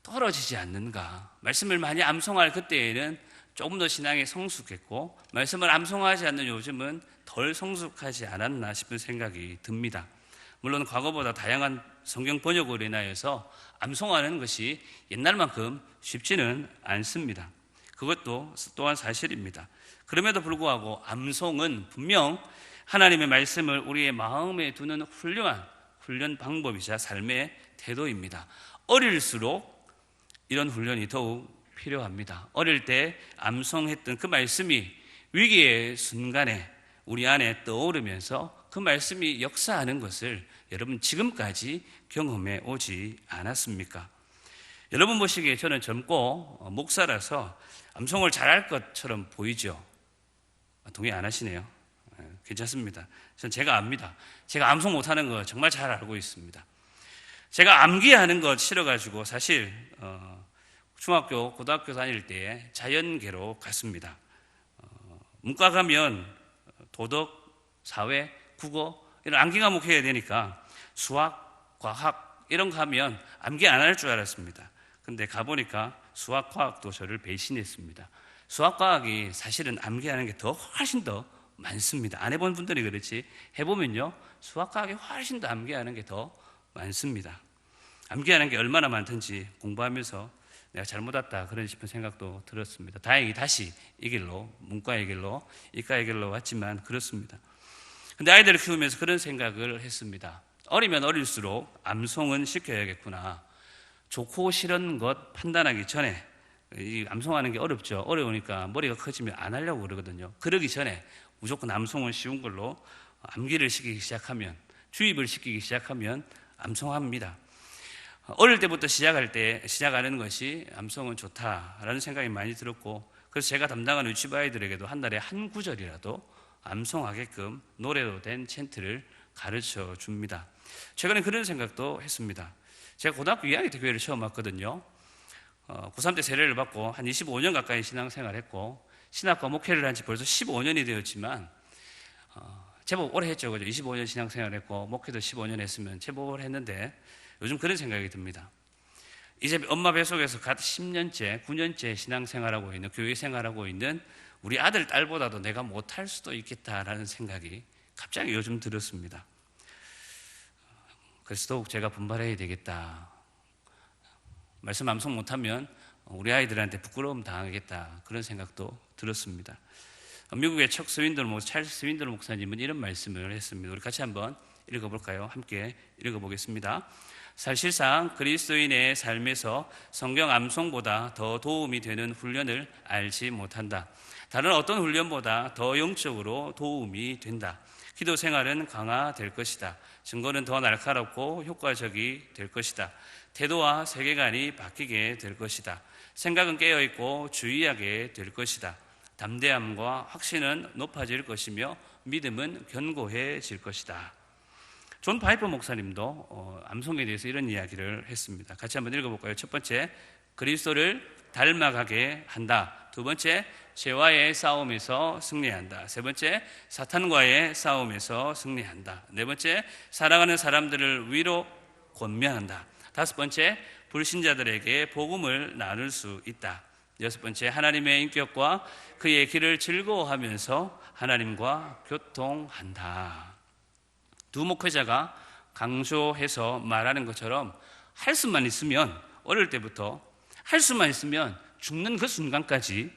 떨어지지 않는가. 말씀을 많이 암송할 그때에는 조금 더 신앙이 성숙했고, 말씀을 암송하지 않는 요즘은 덜 성숙하지 않았나 싶은 생각이 듭니다. 물론 과거보다 다양한 성경 번역으로 인하여서 암송하는 것이 옛날만큼 쉽지는 않습니다. 그것도 또한 사실입니다. 그럼에도 불구하고 암송은 분명 하나님의 말씀을 우리의 마음에 두는 훌륭한 훈련 방법이자 삶의 태도입니다. 어릴수록 이런 훈련이 더욱 필요합니다. 어릴 때 암송했던 그 말씀이 위기의 순간에 우리 안에 떠오르면서 그 말씀이 역사하는 것을 여러분 지금까지 경험해 오지 않았습니까? 여러분 보시기에 저는 젊고 목사라서 암송을 잘할 것처럼 보이죠? 동의 안 하시네요. 괜찮습니다. 전 제가 압니다. 제가 암송 못하는 거 정말 잘 알고 있습니다. 제가 암기하는 것 싫어가지고 사실 중학교, 고등학교 다닐 때에 자연계로 갔습니다. 문과 가면 도덕, 사회, 국어 이런 암기 과목 해야 되니까 수학, 과학 이런 거 하면 암기 안 할 줄 알았습니다. 근데 가보니까 수학, 과학도 저를 배신했습니다. 수학과학이 사실은 암기하는 게 더 훨씬 더 많습니다. 안 해본 분들이 그렇지 해보면요, 수학과학이 훨씬 더 암기하는 게 더 많습니다. 암기하는 게 얼마나 많든지 공부하면서 내가 잘못 왔다 그런 싶은 생각도 들었습니다. 다행히 다시 이 길로, 문과의 길로, 이과의 길로 왔지만 그렇습니다. 근데 아이들을 키우면서 그런 생각을 했습니다. 어리면 어릴수록 암송은 시켜야겠구나. 좋고 싫은 것 판단하기 전에, 이 암송하는 게 어렵죠. 어려우니까 머리가 커지면 안 하려고 그러거든요. 그러기 전에 무조건 암송은 쉬운 걸로 암기를 시키기 시작하면, 주입을 시키기 시작하면 암송합니다. 어릴 때부터 시작하는 것이 암송은 좋다라는 생각이 많이 들었고, 그래서 제가 담당하는 유치부 아이들에게도 한 달에 한 구절이라도 암송하게끔 노래로 된 찬트를 가르쳐 줍니다. 최근에 그런 생각도 했습니다. 제가 고등학교 2학년 때 교회를 처음 왔거든요. 고3 때 세례를 받고 한 25년 가까이 신앙생활을 했고, 신학과 목회를 한 지 벌써 15년이 되었지만 제법 오래 했죠. 그죠? 25년 신앙생활을 했고 목회도 15년 했으면 제법 오래 했는데, 요즘 그런 생각이 듭니다. 이제 엄마 뱃속에서 갓 10년째, 9년째 신앙생활하고 있는, 교회 생활하고 있는 우리 아들, 딸보다도 내가 못할 수도 있겠다라는 생각이 갑자기 요즘 들었습니다. 그래서 더욱 제가 분발해야 되겠다. 말씀 암송 못하면 우리 아이들한테 부끄러움 당하겠다. 그런 생각도 들었습니다. 미국의 찰스 스윈들 목사님은 이런 말씀을 했습니다. 우리 같이 한번 읽어볼까요? 함께 읽어보겠습니다. 사실상 그리스도인의 삶에서 성경 암송보다 더 도움이 되는 훈련을 알지 못한다. 다른 어떤 훈련보다 더 영적으로 도움이 된다. 기도 생활은 강화될 것이다. 증거는 더 날카롭고 효과적이 될 것이다. 태도와 세계관이 바뀌게 될 것이다. 생각은 깨어있고 주의하게 될 것이다. 담대함과 확신은 높아질 것이며 믿음은 견고해질 것이다. 존 파이퍼 목사님도 암송에 대해서 이런 이야기를 했습니다. 같이 한번 읽어볼까요? 첫 번째, 그리스도를 닮아가게 한다. 두 번째, 죄와의 싸움에서 승리한다. 세 번째, 사탄과의 싸움에서 승리한다. 네 번째, 사랑하는 사람들을 위로 권면한다. 다섯 번째, 불신자들에게 복음을 나눌 수 있다. 여섯 번째, 하나님의 인격과 그의 길을 즐거워하면서 하나님과 교통한다. 두 목회자가 강조해서 말하는 것처럼 할 수만 있으면, 어릴 때부터 할 수만 있으면 죽는 그 순간까지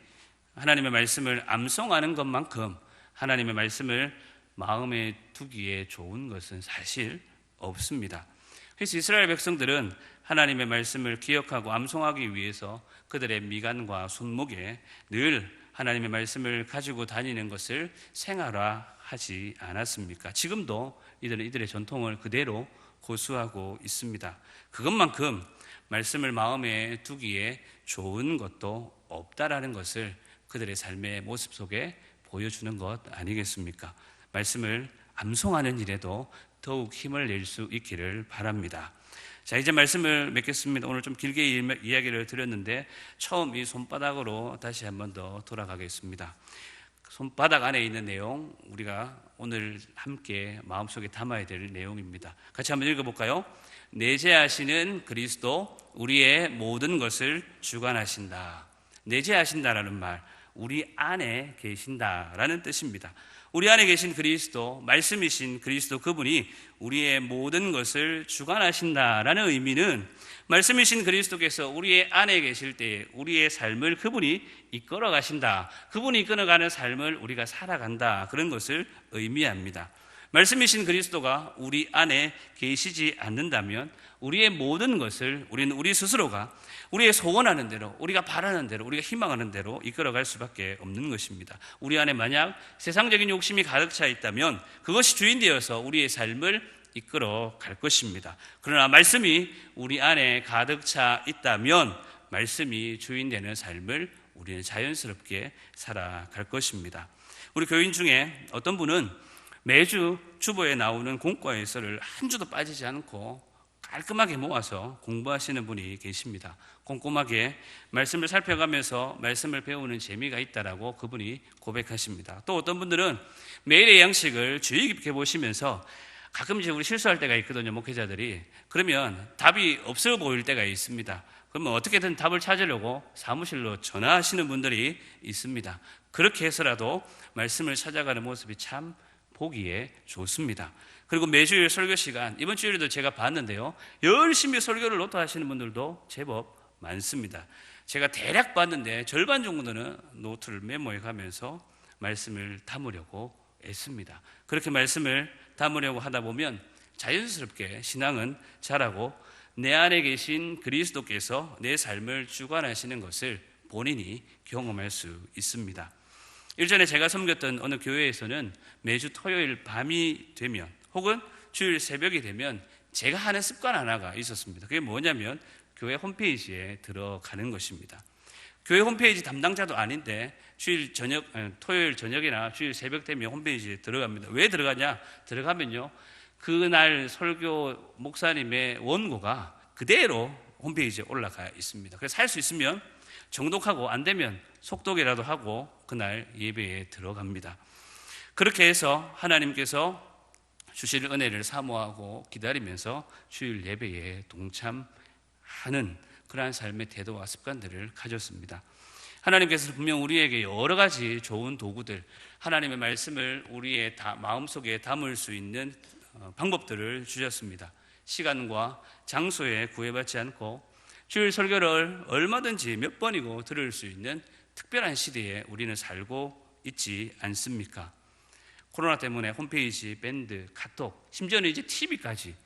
하나님의 말씀을 암송하는 것만큼 하나님의 말씀을 마음에 두기에 좋은 것은 사실 없습니다. 그래서 이스라엘 백성들은 하나님의 말씀을 기억하고 암송하기 위해서 그들의 미간과 손목에 늘 하나님의 말씀을 가지고 다니는 것을 생활화하지 않았습니까? 지금도 이들은 이들의 전통을 그대로 고수하고 있습니다. 그것만큼 말씀을 마음에 두기에 좋은 것도 없다라는 것을 그들의 삶의 모습 속에 보여주는 것 아니겠습니까? 말씀을 암송하는 일에도 더욱 힘을 낼 수 있기를 바랍니다. 자, 이제 말씀을 맺겠습니다. 오늘 좀 길게 이야기를 드렸는데 처음 이 손바닥으로 다시 한번 더 돌아가겠습니다. 손바닥 안에 있는 내용, 우리가 오늘 함께 마음속에 담아야 될 내용입니다. 같이 한번 읽어볼까요? 내재하시는 그리스도, 우리의 모든 것을 주관하신다. 내재하신다라는 말, 우리 안에 계신다라는 뜻입니다. 우리 안에 계신 그리스도, 말씀이신 그리스도, 그분이 우리의 모든 것을 주관하신다라는 의미는 말씀이신 그리스도께서 우리의 안에 계실 때 우리의 삶을 그분이 이끌어 가신다. 그분이 이끌어가는 삶을 우리가 살아간다. 그런 것을 의미합니다. 말씀이신 그리스도가 우리 안에 계시지 않는다면 우리의 모든 것을 우리는 우리 스스로가 우리의 소원하는 대로, 우리가 바라는 대로, 우리가 희망하는 대로 이끌어갈 수밖에 없는 것입니다. 우리 안에 만약 세상적인 욕심이 가득 차 있다면 그것이 주인 되어서 우리의 삶을 이끌어 갈 것입니다. 그러나 말씀이 우리 안에 가득 차 있다면 말씀이 주인 되는 삶을 우리는 자연스럽게 살아갈 것입니다. 우리 교인 중에 어떤 분은 매주 주보에 나오는 공과에서를 한 주도 빠지지 않고 깔끔하게 모아서 공부하시는 분이 계십니다. 꼼꼼하게 말씀을 살펴가면서 말씀을 배우는 재미가 있다라고 그분이 고백하십니다. 또 어떤 분들은 매일의 양식을 주의 깊게 보시면서 가끔 이제 우리 실수할 때가 있거든요, 목회자들이. 그러면 답이 없어 보일 때가 있습니다. 그러면 어떻게든 답을 찾으려고 사무실로 전화하시는 분들이 있습니다. 그렇게 해서라도 말씀을 찾아가는 모습이 참 보기에 좋습니다. 그리고 매주일 설교 시간, 이번 주일에도 제가 봤는데요, 열심히 설교를 노트 하시는 분들도 제법 많습니다. 제가 대략 봤는데 절반 정도는 노트를 메모해 가면서 말씀을 담으려고 애씁니다. 그렇게 말씀을 담으려고 하다 보면 자연스럽게 신앙은 자라고 내 안에 계신 그리스도께서 내 삶을 주관하시는 것을 본인이 경험할 수 있습니다. 일전에 제가 섬겼던 어느 교회에서는 매주 토요일 밤이 되면 혹은 주일 새벽이 되면 제가 하는 습관 하나가 있었습니다. 그게 뭐냐면 교회 홈페이지에 들어가는 것입니다. 교회 홈페이지 담당자도 아닌데 토요일 저녁이나 주일 새벽 되면 홈페이지에 들어갑니다. 왜 들어가냐? 들어가면요, 그날 설교 목사님의 원고가 그대로 홈페이지에 올라가 있습니다. 그래서 할 수 있으면 정독하고 안 되면 속독이라도 하고 그날 예배에 들어갑니다. 그렇게 해서 하나님께서 주실 은혜를 사모하고 기다리면서 주일 예배에 동참하는 그러한 삶의 태도와 습관들을 가졌습니다. 하나님께서 분명 우리에게 여러 가지 좋은 도구들, 하나님의 말씀을 우리의 마음속에 담을 수 있는 방법들을 주셨습니다. 시간과 장소에 구애받지 않고 주일 설교를 얼마든지 몇 번이고 들을 수 있는 특별한 시대에 우리는 살고 있지 않습니까? 코로나 때문에 홈페이지, 밴드, 카톡, 심지어는 이제 TV까지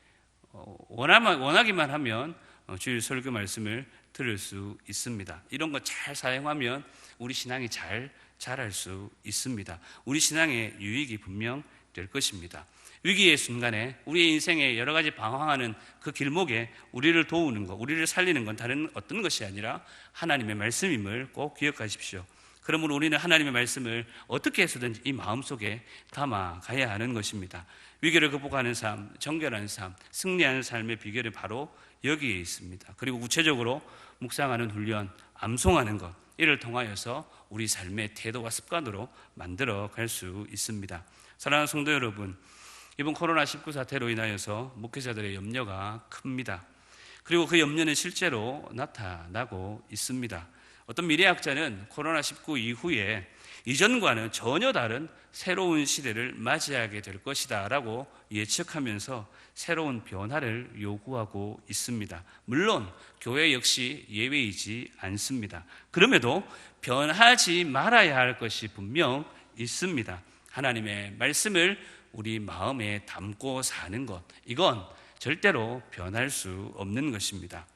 원하기만 하면 주일 설교 말씀을 들을 수 있습니다. 이런 거 잘 사용하면 우리 신앙이 잘 자랄 수 있습니다. 우리 신앙의 유익이 분명 될 것입니다. 위기의 순간에 우리의 인생에 여러 가지 방황하는 그 길목에 우리를 도우는 것, 우리를 살리는 건 다른 어떤 것이 아니라 하나님의 말씀임을 꼭 기억하십시오. 그러므로 우리는 하나님의 말씀을 어떻게 해서든지 이 마음속에 담아가야 하는 것입니다. 위기를 극복하는 삶, 정결한 삶, 승리하는 삶의 비결은 바로 여기에 있습니다. 그리고 구체적으로 묵상하는 훈련, 암송하는 것, 이를 통하여서 우리 삶의 태도와 습관으로 만들어 갈 수 있습니다. 사랑하는 성도 여러분, 이번 코로나19 사태로 인하여서 목회자들의 염려가 큽니다. 그리고 그 염려는 실제로 나타나고 있습니다. 어떤 미래학자는 코로나19 이후에 이전과는 전혀 다른 새로운 시대를 맞이하게 될 것이다 라고 예측하면서 새로운 변화를 요구하고 있습니다. 물론 교회 역시 예외이지 않습니다. 그럼에도 변하지 말아야 할 것이 분명 있습니다. 하나님의 말씀을 우리 마음에 담고 사는 것, 이건 절대로 변할 수 없는 것입니다.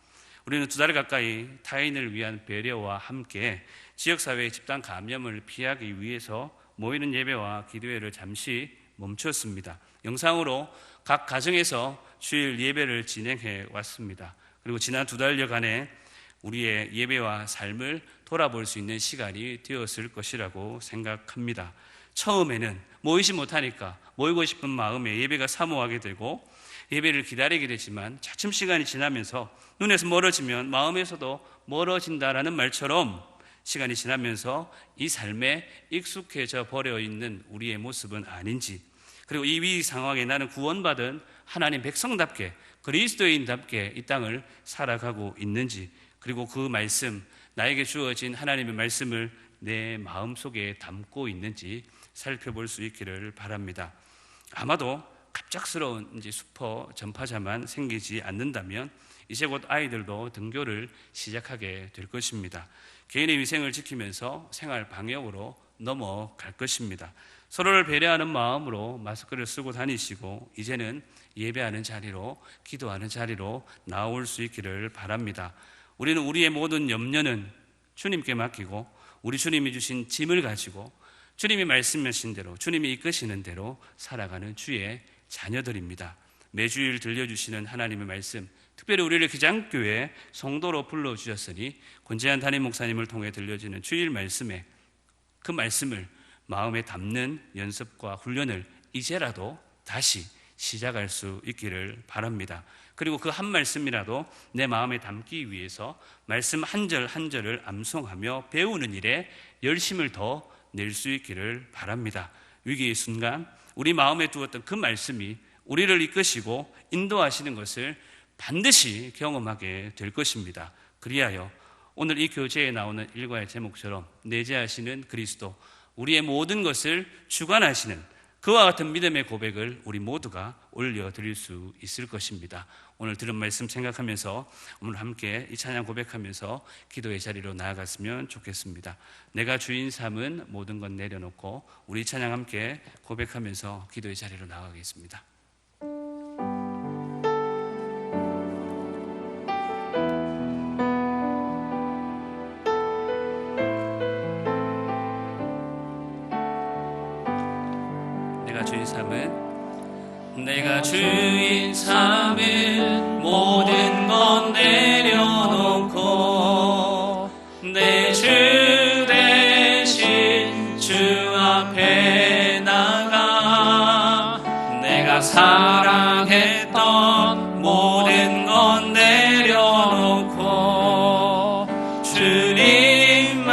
우리는 2달 가까이 타인을 위한 배려와 함께 지역사회의 집단 감염을 피하기 위해서 모이는 예배와 기도회를 잠시 멈췄습니다. 영상으로 각 가정에서 주일 예배를 진행해 왔습니다. 그리고 지난 2달여간에 우리의 예배와 삶을 돌아볼 수 있는 시간이 되었을 것이라고 생각합니다. 처음에는 모이지 못하니까 모이고 싶은 마음에 예배가 사모하게 되고 예배를 기다리게 되지만 차츰 시간이 지나면서 눈에서 멀어지면 마음에서도 멀어진다라는 말처럼 시간이 지나면서 이 삶에 익숙해져 버려 있는 우리의 모습은 아닌지, 그리고 이 위기 상황에 나는 구원받은 하나님 백성답게 그리스도인답게 이 땅을 살아가고 있는지, 그리고 그 말씀, 나에게 주어진 하나님의 말씀을 내 마음속에 담고 있는지 살펴볼 수 있기를 바랍니다. 아마도 갑작스러운 슈퍼 전파자만 생기지 않는다면 이제 곧 아이들도 등교를 시작하게 될 것입니다. 개인의 위생을 지키면서 생활 방역으로 넘어갈 것입니다. 서로를 배려하는 마음으로 마스크를 쓰고 다니시고 이제는 예배하는 자리로, 기도하는 자리로 나올 수 있기를 바랍니다. 우리는 우리의 모든 염려는 주님께 맡기고 우리 주님이 주신 짐을 가지고 주님이 말씀하신 대로, 주님이 이끄시는 대로 살아가는 주의 자녀들입니다. 매주일 들려주시는 하나님의 말씀, 특별히 우리를 기장교회 성도로 불러주셨으니 권재한 담임 목사님을 통해 들려지는 주일 말씀에 그 말씀을 마음에 담는 연습과 훈련을 이제라도 다시 시작할 수 있기를 바랍니다. 그리고 그 한 말씀이라도 내 마음에 담기 위해서 말씀 한 절 한 절을 암송하며 배우는 일에 열심을 더 낼 수 있기를 바랍니다. 위기의 순간 우리 마음에 두었던 그 말씀이 우리를 이끄시고 인도하시는 것을 반드시 경험하게 될 것입니다. 그리하여 오늘 이 교재에 나오는 일과의 제목처럼 내재하시는 그리스도, 우리의 모든 것을 주관하시는 그와 같은 믿음의 고백을 우리 모두가 올려드릴 수 있을 것입니다. 오늘 들은 말씀 생각하면서 오늘 함께 이 찬양 고백하면서 기도의 자리로 나아갔으면 좋겠습니다. 내가 주인 삼은 모든 것 내려놓고 우리 찬양 함께 고백하면서 기도의 자리로 나아가겠습니다. 내가 주인 삼은 모든 것 내려놓고 내 주 대신 주 앞에 나가 내가 사랑했던 모든 것 내려놓고 주님만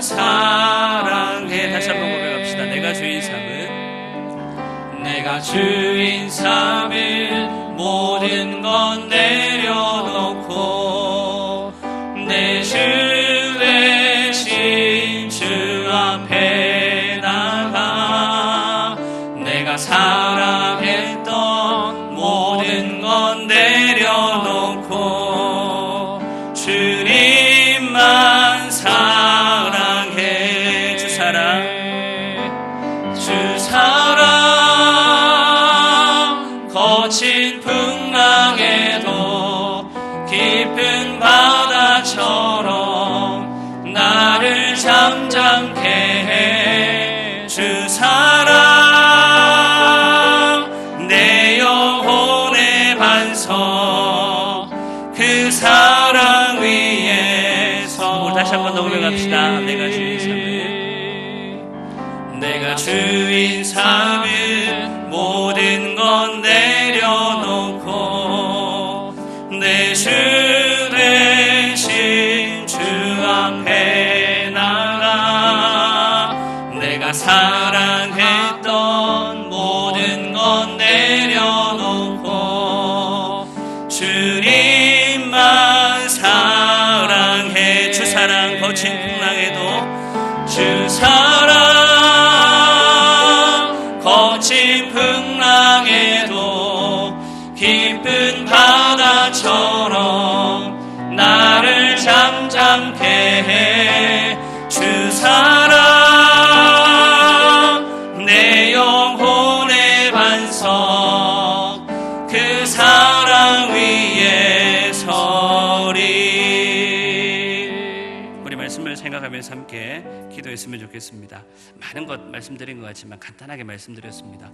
사랑해. 다시 한번 고백합시다. 내가 주인 삼은 모든 것 내려놓고 내 주 대신 주 앞에 나가 내가 사랑했던 모든 것 내려놓고 주님만 사랑해. 주 사랑 거친 풍랑에도 깊은 바다처럼 나를 잠잠케 해. 주 사랑 내 영혼의 반석 그 사랑 위에서. 우리 다시 한번 더 고백합시다. 내가 주인 삼은 모든 것 내려놓고 내 주 대신 주 앞에 나가 내가 사랑했던 모든 것 내려놓고 주님만 사랑해. 주 사랑 거친 풍랑에도 주 사랑 거친 풍랑에도 깊은 바다처럼 나를 잠잠케 해. 주 사랑 내 영혼의 반석 그 사랑 위에 서리. 우리 말씀을 생각하면서 함께 기도했으면 좋겠습니다. 많은 것 말씀드린 것 같지만 간단하게 말씀드렸습니다.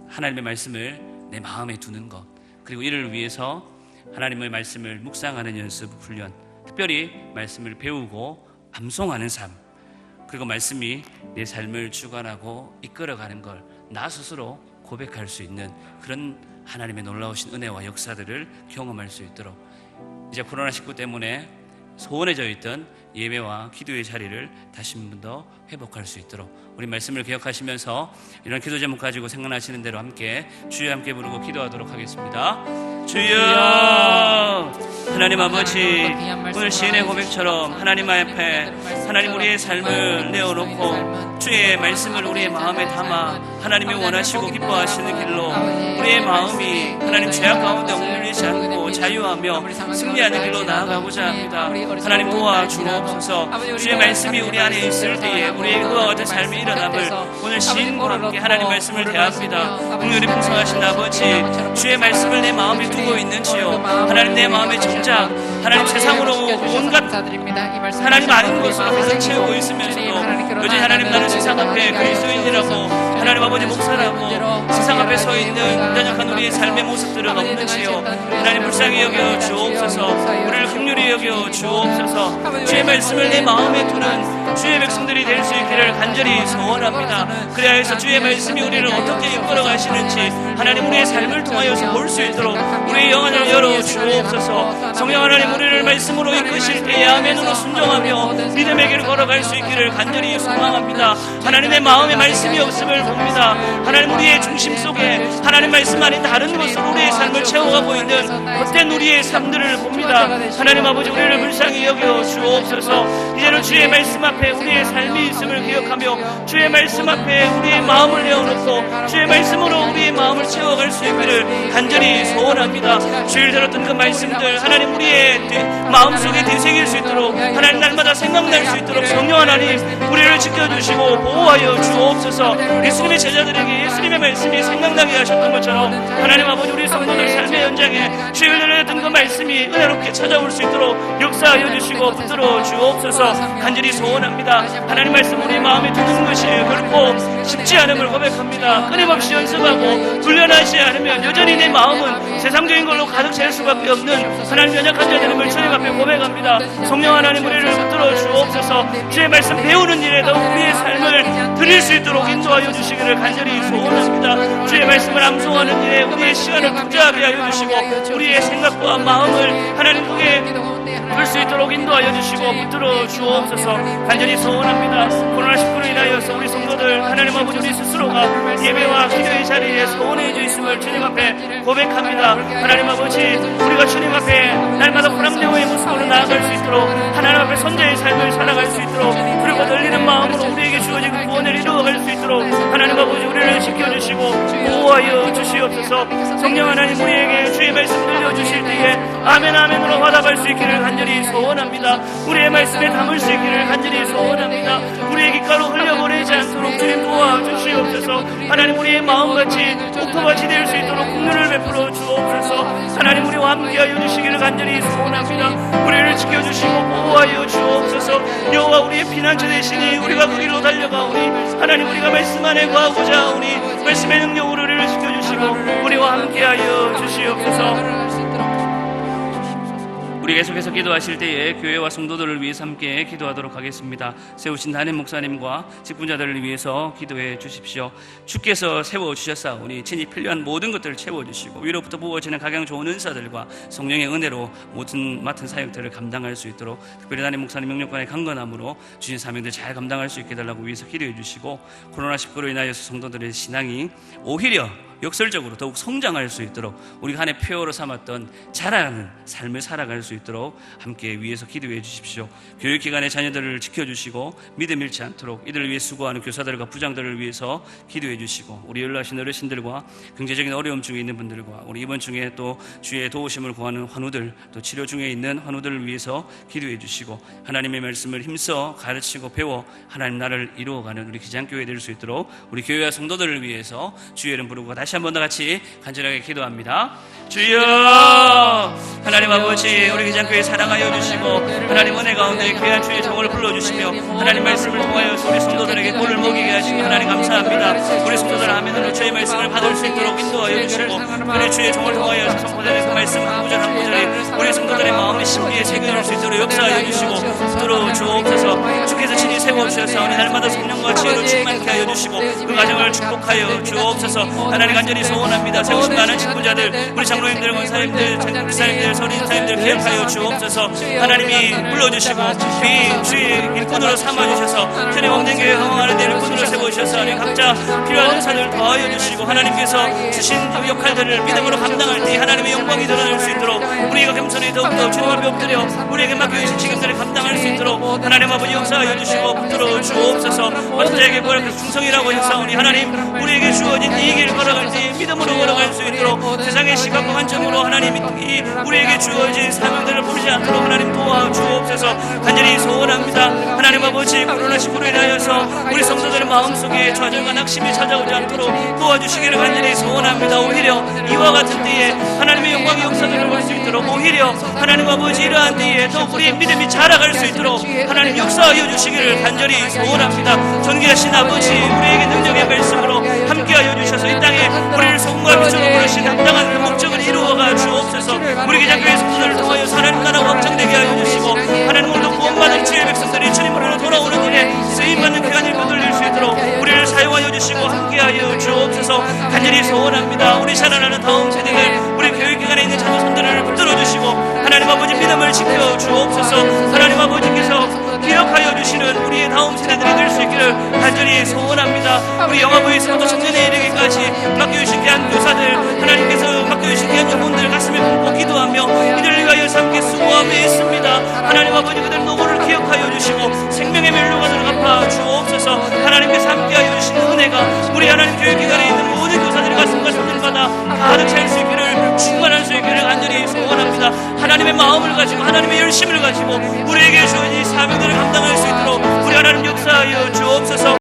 하나님의 말씀을 내 마음에 두는 것, 그리고 이를 위해서 하나님의 말씀을 묵상하는 연습, 훈련, 특별히 말씀을 배우고 암송하는 삶, 그리고 말씀이 내 삶을 주관하고 이끌어가는 걸 나 스스로 고백할 수 있는 그런 하나님의 놀라우신 은혜와 역사들을 경험할 수 있도록, 이제 코로나19 때문에 소원해져 있던 예배와 기도의 자리를 다시 한 번 더 회복할 수 있도록 우리 말씀을 기억하시면서 이런 기도 제목 가지고 생각나시는 대로 함께 주여 함께 부르고 기도하도록 하겠습니다. 주여, 하나님 아버지, 오늘 시인의 고백처럼 하나님 앞에 하나님 우리의 삶을 내어놓고 주의 말씀을 우리의 마음에 담아 하나님이 원하시고 기뻐하시는 길로 우리의 마음이 하나님 죄악 가운데 옥눌리지 않고 자유하며 승리하는 길로 나아가고자 합니다. 하나님 도와주옵소서. 주의 말씀이 우리 안에 있을 때에 우리의 그와 같은 삶이 일어남을 오늘 시인과 함께 하나님 말씀을 대합니다. 긍휼이 풍성하신 아버지, 주의 말씀을 내 마음에 두고 있는지요. 하나님 내 마음에 정작 하나님 세상으로 온갖 하나님 아닌 것으로 가득 채우고 있으면서도 여전히 하나님 나는 세상 앞에 그리스도인이라고 하나님 아버지 목사라고 세상 앞에 서 있는 연약한 우리의 삶의 모습들은 없는지요. 하나님 불쌍히 여겨 주옵소서. 우리를 긍휼히 여겨 주옵소서. 주의 말씀을 내 마음에 두는 주의 백성들이 될 수 있기를 간절히 소원합니다. 그래야 해서 주의 말씀이 우리를 어떻게 이끌어 가시는지 하나님 우리의 삶을 통하여서 볼 수 있도록 우리의 영안을 열어 주옵소서. 성령 하나님 우리를 말씀으로 이끄실 때에 아멘으로 순종하며 믿음의 길을 걸어갈 수 있기를 간절히 소망합니다. 하나님의 마음에 말씀이 없음을 봅니다. 하나님 우리의 중심 속에 하나님 말씀 아닌 다른 것으로 우리의 삶을 채워가고 있는 헛된 우리의 삶들을 봅니다. 하나님 아버지 우리를 불쌍히 여겨 주옵소서. 이제는 주의 말씀 앞에 우리의 삶이 있음을 기억하며 주의 말씀 앞에 우리의 마음을 내어놓고 주의 말씀으로 우리의 마음을 채워갈 수 있기를 간절히 소원합니다. 주일 들었던 그 말씀들 하나님 우리의 마음속에 되새길 수 있도록 하나님 날마다 생각날 수 있도록 성령 하나님 우리를 지켜주시고 보호하여 주옵소서. 예수님의 제자들에게 예수님의 말씀이 생각나게 하셨던 것처럼 하나님 아버지 우리 성도들 삶의 현장에 주일 들었던 그 말씀이 은혜롭게 찾아올 수 있도록 역사하여 주시고 붙들어 주옵소서. 간절히 소원합니다. 하나님 말씀 우리 마음에 두는 것이 결코 쉽지 않음을 고백합니다. 끊임없이 연습하고 훈련하지 않으면 여전히 내 마음은 세상적인 걸로 가득 찰 수밖에 없는 하나님 연약한 자들임을 주님 앞에 고백합니다. 성령 하나님 우리를 붙들어 주옵소서. 주의 말씀 배우는 일에도 우리의 삶을 드릴 수 있도록 인도하여 주시기를 간절히 소원합니다. 주의 말씀을 암송하는 일에 우리의 시간을 투자하게 하여 주시고 우리의 생각과 마음을 하나님 그게 풀 수 있도록 인도하여 주시고 붙들어 주옵소서. 간절히 소원합니다. 코로나19로 인하여서 우리 성도들 하나님 아버지 우리 스스로가 예배와 기도의 자리에 소원해져 있음을 주님 앞에 고백합니다. 하나님 아버지 우리가 주님 앞에 날마다 불합리오의 모습으로 나아갈 수 있도록 하나님 앞에 선자의 삶을 살아갈 수 있도록 그리고 열리는 마음으로 우리에게 주어진 구원을 이루어갈 수 있도록 하나님 아버지 우리를 지켜주시고 보호하여 주시옵소서. 성령 하나님 우리에게 주의 말씀 들려주실 때에 아멘 아멘으로 받아갈 수 있기를 간절히 소원합니다. 우리의 말씀에 담을 수 있기를 간절히 소원합니다. 우리의 귓가로 흘려보내지 않도록 주님 도와주시옵소서. 하나님 우리의 마음같이 옥토밭이 될 수 있도록 국률을 베풀어 주옵소서. 하나님 우리와 함께하여 주시기를 간절히 소원합니다. 우리를 지켜주시고 보호하여 주옵소서. 여호와 우리의 피난처 되시니 우리가 그 길로 달려가오니 하나님 우리가 말씀 안에 거하고자 하오니 말씀의 능력으로 우리를 지켜주시고 우리와 함께하여 주시옵소서. 우리 계속해서 기도하실 때에 교회와 성도들을 위해서 함께 기도하도록 하겠습니다. 세우신 담임 목사님과 직분자들을 위해서 기도해 주십시오. 주께서 세워주셨사오니 친히 필요한 모든 것들을 채워주시고 위로부터 부어지는 각양 좋은 은사들과 성령의 은혜로 모든 맡은 사역들을 감당할 수 있도록 특별히 담임 목사님 명령권의 강건함으로 주신 사명들 잘 감당할 수 있게 해달라고 위해서 기도해 주시고 코로나19로 인하여서 성도들의 신앙이 오히려 역설적으로 더욱 성장할 수 있도록 우리가 한 해 표어로 삼았던 자라는 삶을 살아갈 수 있도록 함께 위해서 기도해 주십시오. 교육기관의 자녀들을 지켜주시고 믿음 잃지 않도록 이들을 위해 수고하는 교사들과 부장들을 위해서 기도해 주시고 우리 연로하신 어르신들과 경제적인 어려움 중에 있는 분들과 우리 이번 중에 또 주의 도우심을 구하는 환우들 또 치료 중에 있는 환우들을 위해서 기도해 주시고 하나님의 말씀을 힘써 가르치고 배워 하나님 나라를 이루어가는 우리 기장교회 될 수 있도록 우리 교회와 성도들을 위해서 주의 이름 부르고 다시 한 번 더 같이 간절하게 기도합니다. 주여 하나님 아버지 우리 기장교회 사랑하여 주시고 하나님 은혜 가운데 귀한 주의 종을 불러주시며 하나님 말씀을 통하여 우리 성도들에게 꿀을 먹이게 하시고 하나님 감사합니다. 우리 성도들 아멘으로 주의 말씀을 받을 수 있도록 인도하여 주시고 우리 주의 종을 통하여 선포되는 그 말씀 한 구절 한 구절이 우리 성도들의 마음의 심리에 새겨질 수 있도록 역사하여 주시고 들어 주옵소서. 주께서 친히 세워주셔서 우리 날마다 성령과 지혜로 충만케 하여 주시고 그 가정을 축복하여 주옵소서. 하나님 간절히 소원합니다. 세우신 많은 직분자들 우리 장로님들, 권사님들, 목사님들, 서리사님들 기억하여 주옵소서. 하나님이 불러주시고 주의 일꾼으로 삼아주셔서 천의 왕정교회 흥황하는 데 일꾼으로 세워주셔서 하나님 각자 필요한 은사들을 더하여 주시고 하나님께서 주신 역할들을 믿음으로 감당할 때 하나님의 영광이 드러날 수 있도록 우리가 겸손히 더욱더 주님 앞에 엎드려 우리에게 맡겨주신 책임들을 감당할 수 있도록 하나님 아버지 역사하여 주시고 붙들어 주옵소서. 어떤 자에게 뭐랄까 충성이라고 했사오니 하나님 우리에게 주어진 이 길 걸어갈 때 믿음으로 걸어갈 수 있도록 세상의 시각과 관점으로 하나님이 우리에게 주어진 사명들을 보지 않도록 하나님 도와주옵소서. 간절히 소원합니다. 하나님 아버지 코로나19로 인하여서 우리 성도들의 마음속에 좌절과 낙심이 찾아오지 않도록 도와주시기를 간절히 소원합니다. 오히려 이와 같은 때에 하나님의 영광의 역사들을 볼 수 있도록 오히려 하나님 아버지 이러한 때에 더욱 우리의 믿음이 자라갈 수 있도록 하나님 역사하여 주시기를 간절히 소원합니다. 존귀하신 아버지 우리에게 능력의 말씀으로 함께하여 주셔서 이 땅에 우리를 소금과 빛으로 부르신 당당한 목적을 이루어가 주옵소서. 우리 기장교회 성도들을 통하여 하나님 나라가 확장되게 하여 주시고 하나님 오늘도 구원받은 주의 백성들이 주님으로 돌아오는 일에 주시고 함께하여 주옵소서. 간절히 소원합니다. 우리 자라나는 다음 세대들, 우리 교육기관에 있는 자녀손들을 붙들어 주시고 하나님 아버지 믿음을 지켜 주옵소서. 하나님 아버지께서 기억하여 주시는 우리의 다음 세대들이 될 수 있기를 간절히 소원합니다. 우리 영화부에서부터 청년에 이르기까지 맡겨주신 귀한 교사들, 하나님께서 맡겨주신 귀한 영혼들 가슴에 품고 기도하며 이들을 위하여 함께 수고하며 있습니다. 하나님 아버지 그들 노고를 기억하여 주시고 생명의 멸류관으로 갚아 주옵소서. 하나님께서 함께하여 주시는 은혜가 우리 하나님 교육기관에 있는 모든 교사들의 가슴과 손들마다 가득 찰 수 있기를, 충만할 수 있기를 간절히 소원합니다. 하나님의 마음을 가지고 하나님의 열심을 가지고 우리에게 주어진 이 사명들을 감당할 수 있도록 우리 하나님 역사하여 주옵소서.